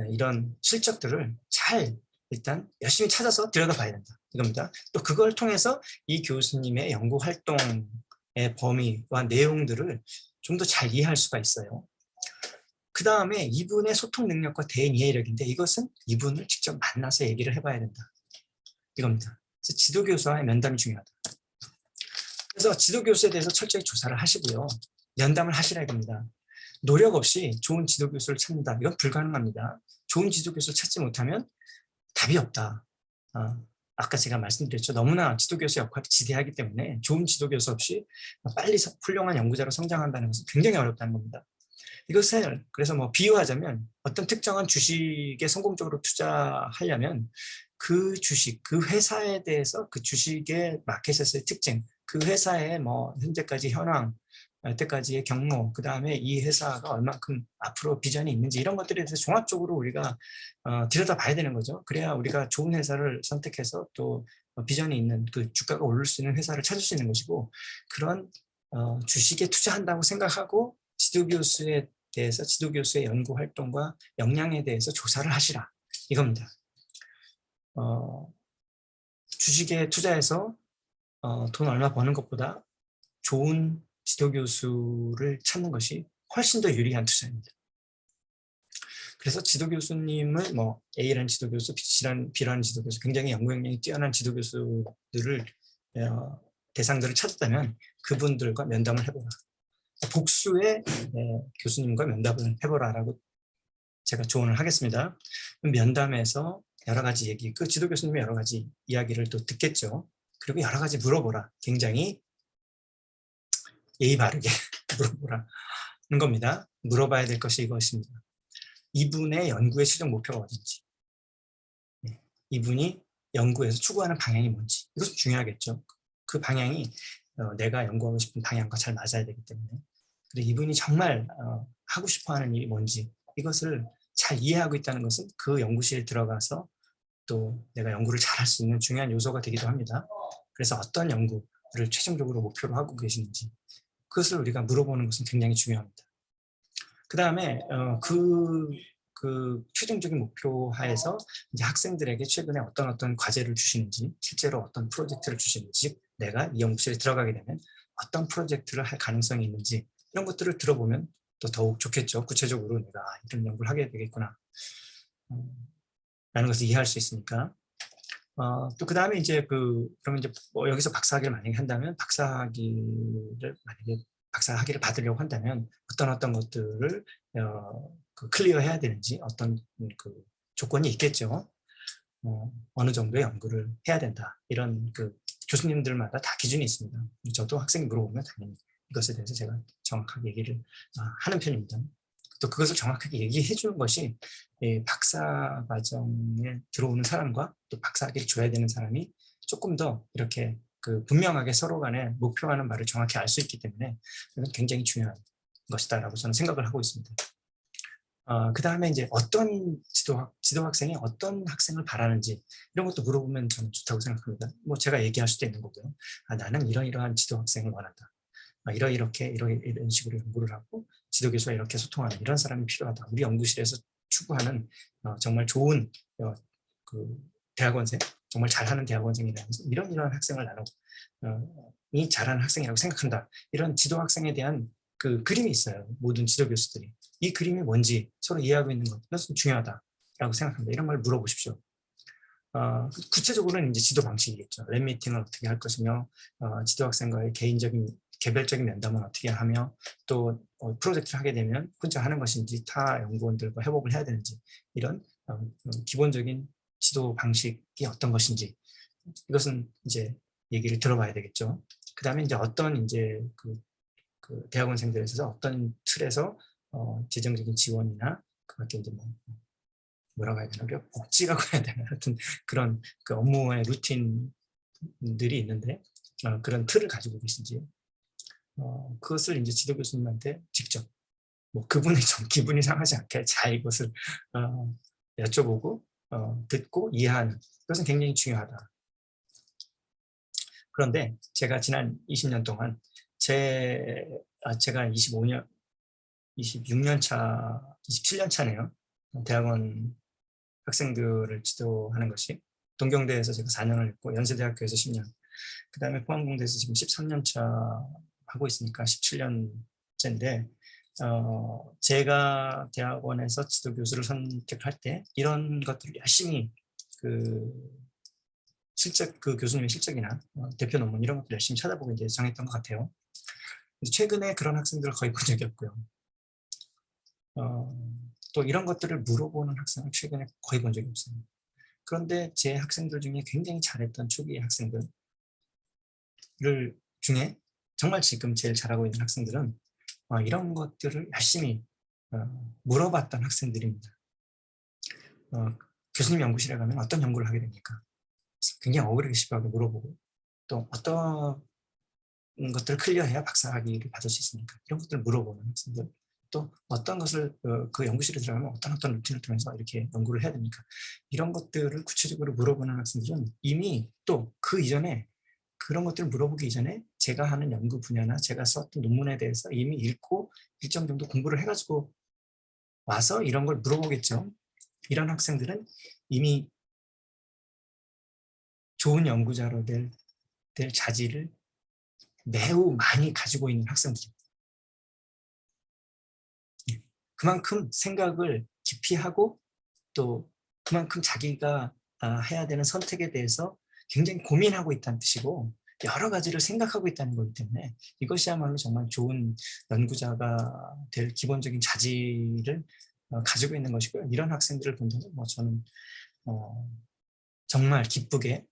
이런 실적들을 잘 일단 열심히 찾아서 들여다봐야 된다 이겁니다. 또 그걸 통해서 이 교수님의 연구 활동의 범위와 내용들을 좀 더 잘 이해할 수가 있어요. 그 다음에 이분의 소통 능력과 대인 이해력인데 이것은 이분을 직접 만나서 얘기를 해봐야 된다. 이겁니다. 그래서 지도교수와의 면담이 중요하다. 그래서 지도교수에 대해서 철저히 조사를 하시고요. 면담을 하시라 이겁니다. 노력 없이 좋은 지도교수를 찾는다. 이건 불가능합니다. 좋은 지도교수를 찾지 못하면 답이 없다. 아까 제가 말씀드렸죠. 너무나 지도교수 역할이 지대하기 때문에 좋은 지도교수 없이 빨리 훌륭한 연구자로 성장한다는 것은 굉장히 어렵다는 겁니다. 이것을 그래서 뭐 비유하자면 어떤 특정한 주식에 성공적으로 투자하려면 그 주식, 그 회사에 대해서 그 주식의 마켓에서의 특징, 그 회사의 뭐 현재까지 현황, 여태까지의 경로, 그 다음에 이 회사가 얼마큼 앞으로 비전이 있는지 이런 것들에 대해서 종합적으로 우리가 들여다봐야 되는 거죠. 그래야 우리가 좋은 회사를 선택해서 또 비전이 있는 그 주가가 오를 수 있는 회사를 찾을 수 있는 것이고 그런 주식에 투자한다고 생각하고 지도교수에 대해서 지도교수의 연구 활동과 역량에 대해서 조사를 하시라 이겁니다. 주식에 투자해서 돈 얼마 버는 것보다 좋은 지도교수를 찾는 것이 훨씬 더 유리한 투자입니다. 그래서 지도교수님을 뭐 A라는 지도교수, B라는 지도교수, 굉장히 연구 역량이 뛰어난 지도교수들을 대상들을 찾았다면 그분들과 면담을 해보라. 복수의 교수님과 면담을 해보라라고 제가 조언을 하겠습니다. 면담에서 여러 가지 얘기, 그 지도 교수님의 여러 가지 이야기를 또 듣겠죠. 그리고 여러 가지 물어보라. 굉장히 예의 바르게 물어보라는 겁니다. 물어봐야 될 것이 이것입니다. 이분의 연구의 최종 목표가 어딘지, 이분이 연구에서 추구하는 방향이 뭔지, 이것은 중요하겠죠. 그 방향이 내가 연구하고 싶은 방향과 잘 맞아야 되기 때문에 그리고 이분이 정말 하고 싶어하는 일이 뭔지 이것을 잘 이해하고 있다는 것은 그 연구실에 들어가서 또 내가 연구를 잘 할 수 있는 중요한 요소가 되기도 합니다. 그래서 어떤 연구를 최종적으로 목표로 하고 계시는지 그것을 우리가 물어보는 것은 굉장히 중요합니다. 그 다음에 그 최종적인 목표 하에서 이제 학생들에게 최근에 어떤 과제를 주시는지 실제로 어떤 프로젝트를 주시는지 내가 이 연구실에 들어가게 되면 어떤 프로젝트를 할 가능성이 있는지 이런 것들을 들어보면 또 더욱 좋겠죠. 구체적으로 내가 이런 연구를 하게 되겠구나 라는 것을 이해할 수 있으니까. 또 그 다음에 이제 그러면 이제 뭐 여기서 박사학위를 만약에 한다면 박사학위를 받으려고 한다면 어떤 것들을 클리어 해야 되는지 어떤 그 조건이 있겠죠. 어느 정도의 연구를 해야 된다. 이런 그 교수님들마다 다 기준이 있습니다. 저도 학생이 물어보면 당연히 이것에 대해서 제가 정확하게 얘기를 하는 편입니다. 또 그것을 정확하게 얘기해 주는 것이 박사 과정에 들어오는 사람과 또 박사학위를 줘야 되는 사람이 조금 더 이렇게 그 분명하게 서로 간에 목표하는 말을 정확히 알 수 있기 때문에 이건 굉장히 중요한 것이다라고 저는 생각을 하고 있습니다. 그 다음에 이제 어떤 지도 학생이 어떤 학생을 바라는지 이런 것도 물어보면 저는 좋다고 생각합니다. 뭐 제가 얘기할 수도 있는 거고요. 나는 이러이러한 지도 학생을 원한다. 이렇게 이런 식으로 연구를 하고 지도 교수와 이렇게 소통하는 이런 사람이 필요하다. 우리 연구실에서 추구하는 정말 좋은 그 대학원생, 정말 잘하는 대학원생이라면서 이런 학생을 나는 이 잘하는 학생이라고 생각한다. 이런 지도 학생에 대한 그 그림이 있어요. 모든 지도 교수들이. 이 그림이 뭔지 서로 이해하고 있는 것, 그것은 중요하다라고 생각합니다. 이런 걸 물어보십시오. 구체적으로는 이제 지도 방식이겠죠. 랩 미팅을 어떻게 할 것이며, 지도 학생과의 개별적인 면담은 어떻게 하며, 또 프로젝트를 하게 되면 혼자 하는 것인지 타 연구원들과 협업을 해야 되는지 이런 기본적인 지도 방식이 어떤 것인지 이것은 이제 얘기를 들어봐야 되겠죠. 그 다음에 이제 어떤 이제 그 대학원생들에 있어서 어떤 틀에서 재정적인 지원이나 그밖에 이제 뭐라고 해야 되나, 복지라고 해야 되나, 하여튼 그런 그 업무의 루틴들이 있는데 그런 틀을 가지고 계신지 그것을 이제 지도 교수님한테 직접 그분이 좀 기분이 상하지 않게 잘 이것을 여쭤보고 듣고 이해하는 그것은 굉장히 중요하다. 그런데 제가 지난 20년 동안 제가 26년 차, 27년 차네요. 대학원 학생들을 지도하는 것이 동경대에서 제가 4년을 했고 연세대학교에서 10년, 그 다음에 포항공대에서 지금 13년 차 하고 있으니까 17년째인데 제가 대학원에서 지도 교수를 선택할 때 이런 것들을 열심히 그 교수님의 실적이나 대표 논문 이런 것들 열심히 찾아보고 이제 정했던 것 같아요. 최근에 그런 학생들을 거의 본 적이 없고요. 또 이런 것들을 물어보는 학생을 최근에 거의 본 적이 없어요. 그런데 제 학생들 중에 굉장히 잘했던 초기 학생들 중에 정말 지금 제일 잘하고 있는 학생들은 이런 것들을 열심히 물어봤던 학생들입니다. 교수님 연구실에 가면 어떤 연구를 하게 됩니까? 굉장히 어그레시브하게 물어보고 또 어떤 것들을 클리어해야 박사학위를 받을 수 있습니까? 이런 것들을 물어보는 학생들, 또 어떤 것을 그 연구실에 들어가면 어떤 루틴을 통해서 이렇게 연구를 해야 됩니까? 이런 것들을 구체적으로 물어보는 학생들은 이미 또 그 이전에 그런 것들을 물어보기 이전에 제가 하는 연구 분야나 제가 썼던 논문에 대해서 이미 읽고 일정 정도 공부를 해가지고 와서 이런 걸 물어보겠죠. 이런 학생들은 이미 좋은 연구자로 될 자질을 매우 많이 가지고 있는 학생들입니다. 그만큼 생각을 깊이 하고 또 그만큼 자기가 해야 되는 선택에 대해서 굉장히 고민하고 있다는 뜻이고 여러 가지를 생각하고 있다는 거기 때문에 이것이야말로 정말 좋은 연구자가 될 기본적인 자질을 가지고 있는 것이고요. 이런 학생들을 본다면 저는 정말 기쁘게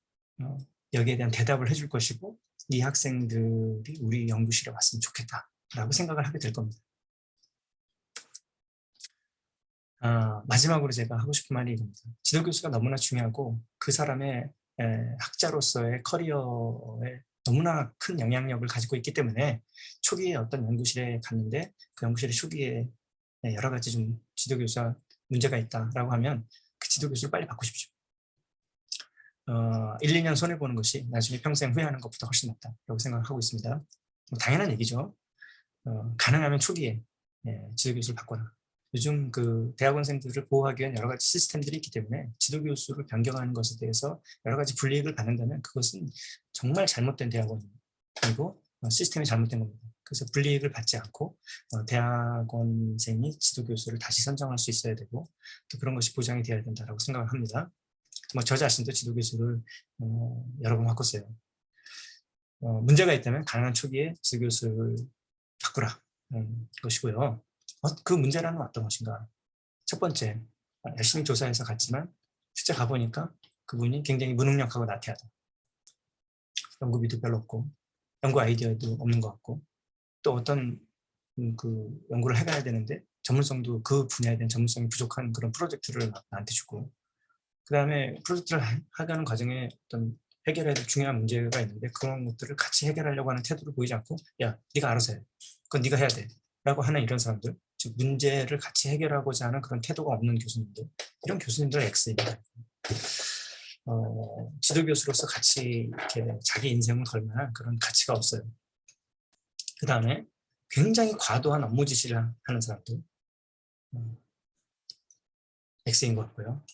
여기에 대한 대답을 해줄 것이고 이 학생들이 우리 연구실에 왔으면 좋겠다라고 생각을 하게 될 겁니다. 마지막으로 제가 하고 싶은 말이 이겁니다. 지도교수가 너무나 중요하고 그 사람의 학자로서의 커리어에 너무나 큰 영향력을 가지고 있기 때문에 초기에 어떤 연구실에 갔는데 그 연구실의 초기에 여러 가지 좀 지도교수가 문제가 있다라고 하면 그 지도교수를 빨리 바꾸십시오. 1, 2년 손해보는 것이 나중에 평생 후회하는 것보다 훨씬 낫다라고 생각하고 있습니다. 당연한 얘기죠. 가능하면 초기에 지도교수를 바꿔라. 요즘 그 대학원생들을 보호하기 위한 여러 가지 시스템들이 있기 때문에 지도교수를 변경하는 것에 대해서 여러 가지 불이익을 받는다면 그것은 정말 잘못된 대학원이고 시스템이 잘못된 겁니다. 그래서 불이익을 받지 않고 대학원생이 지도교수를 다시 선정할 수 있어야 되고 또 그런 것이 보장이 되어야 된다고 생각을 합니다. 저 자신도 지도교수를 여러 번 바꿨어요. 문제가 있다면 가능한 초기에 지도교수를 바꾸라 것이고요. 그 문제라는 어떤 것인가? 첫 번째, 열심히 조사해서 갔지만 실제 가보니까 그분이 굉장히 무능력하고 나태하다. 연구비도 별로 없고 연구 아이디어도 없는 것 같고 또 어떤 그 연구를 해가야 되는데 전문성도 그 분야에 대한 전문성이 부족한 그런 프로젝트를 나한테 주고, 그 다음에 프로젝트를 하는 과정에 어떤 해결해야 될 중요한 문제가 있는데 그런 것들을 같이 해결하려고 하는 태도를 보이지 않고, 야, 네가 알아서 해. 그건 네가 해야 돼. 라고 하는 이런 사람들, 즉 문제를 같이 해결하고자 하는 그런 태도가 없는 교수님들, 이런 교수님들은 X입니다. 지도교수로서 같이 이렇게 자기 인생을 걸 만한 그런 가치가 없어요. 그 다음에 굉장히 과도한 업무 지시를 하는 사람들, X인 것 같고요.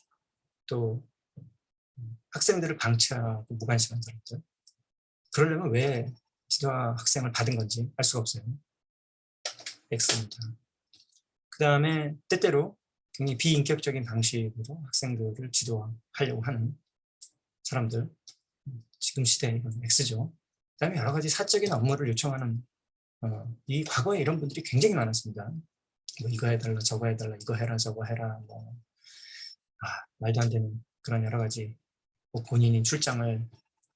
또 학생들을 방치하고 무관심한 사람들, 그러려면 왜 지도학 학생을 받은 건지 알 수가 없어요. X입니다. 그 다음에 때때로 굉장히 비인격적인 방식으로 학생들을 지도하려고 하는 사람들, 지금 시대에 X죠. 그 다음에 여러 가지 사적인 업무를 요청하는 이 과거에 이런 분들이 굉장히 많았습니다. 뭐 이거 해달라, 저거 해달라, 이거 해라, 저거 해라, 뭐 말도 안 되는 그런 여러 가지, 뭐 본인이 출장을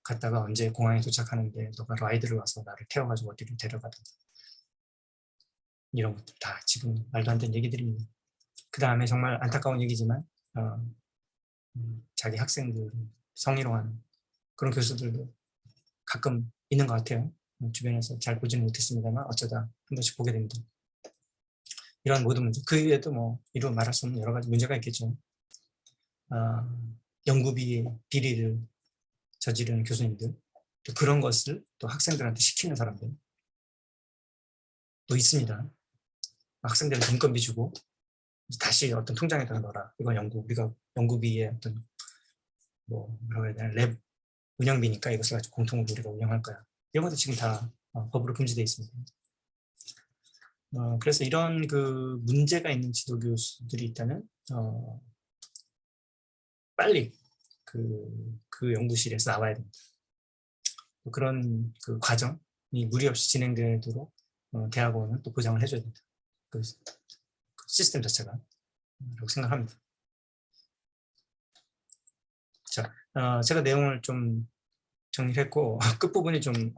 갔다가 언제 공항에 도착하는데 너가 라이드를 와서 나를 태워가지고 어디로 데려가다, 이런 것들 다 지금 말도 안 되는 얘기들입니다. 그 다음에 정말 안타까운 얘기지만 자기 학생들 성희롱하는 그런 교수들도 가끔 있는 것 같아요. 주변에서 잘 보지는 못했습니다만 어쩌다 한 번씩 보게 됩니다. 이런 모든 문제, 그 외에도 뭐 이루 말할 수 없는 여러 가지 문제가 있겠죠. 연구비 비리를 저지르는 교수님들, 또 그런 것을 또 학생들한테 시키는 사람들 또 있습니다. 학생들한테 인건비 주고 다시 어떤 통장에다 넣어라. 이건 우리가 연구비의 어떤 뭐라고 해야 되나, 랩 운영비니까 이것을 가지고 공통으로 우리가 운영할 거야. 이런 것도 지금 다 법으로 금지되어 있습니다. 그래서 이런 그 문제가 있는 지도 교수들이 있다면 빨리 그 연구실에서 나와야 됩니다. 그런 그 과정이 무리 없이 진행되도록 대학원은 또 보장을 해줘야 됩니다. 그 시스템 자체가 라고 생각합니다. 자, 제가 내용을 좀 정리를 했고 끝부분이 좀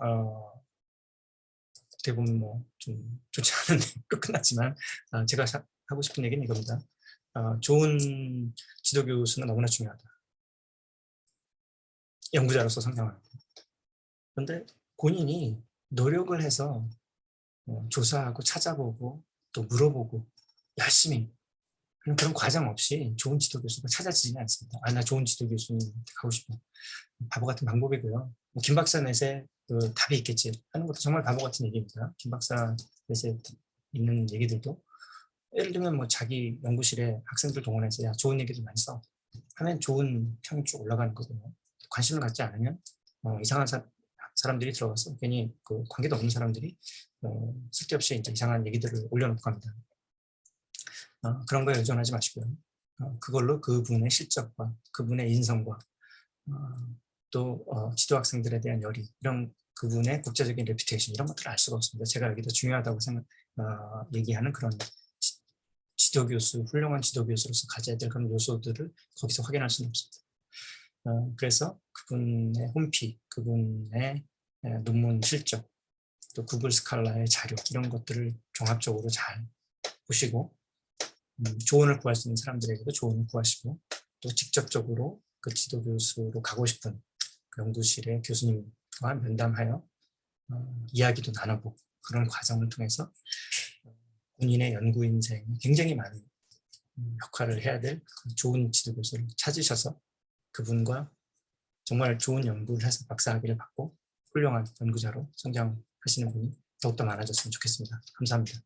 어떻게 보면 뭐 좀 좋지 않은 끝났지만 제가 하고 싶은 얘기는 이겁니다. 좋은 지도 교수는 너무나 중요하다. 연구자로서 성장하는. 그런데 본인이 노력을 해서 조사하고 찾아보고 또 물어보고 열심히 그런 과정 없이 좋은 지도 교수가 찾아지지는 않습니다. 나 좋은 지도 교수님 가고 싶어. 바보 같은 방법이고요. 김 박사 넷에 그 답이 있겠지 하는 것도 정말 바보 같은 얘기입니다. 김 박사 넷에 있는 얘기들도 예를 들면 뭐 자기 연구실에 학생들 동원해서 야, 좋은 얘기들 많이 써 하면 좋은 평이 쭉 올라가는 거거든요. 관심을 갖지 않으면 이상한 사람들이 들어가서 괜히 그 관계도 없는 사람들이 쓸데없이 이제 이상한 얘기들을 올려놓고 갑니다. 그런 거에 의존하지 마시고요. 그걸로 그분의 실적과 그분의 인성과 또 지도 학생들에 대한 열의, 이런 그분의 국제적인 레퓨테이션, 이런 것들을 알 수가 없습니다. 제가 여기도 중요하다고 얘기하는 그런 지도교수, 훌륭한 지도교수로서 가져야 될 그런 요소들을 거기서 확인할 수는 없습니다. 그래서 그분의 홈피, 그분의 논문 실적, 또 구글 스칼라의 자료, 이런 것들을 종합적으로 잘 보시고 조언을 구할 수 있는 사람들에게도 조언을 구하시고, 또 직접적으로 그 지도교수로 가고 싶은 그 연구실의 교수님과 면담하여 이야기도 나눠보고, 그런 과정을 통해서 본인의 연구 인생에 굉장히 많은 역할을 해야 될 좋은 지도교수를 찾으셔서 그분과 정말 좋은 연구를 해서 박사학위를 받고 훌륭한 연구자로 성장하시는 분이 더욱더 많아졌으면 좋겠습니다. 감사합니다.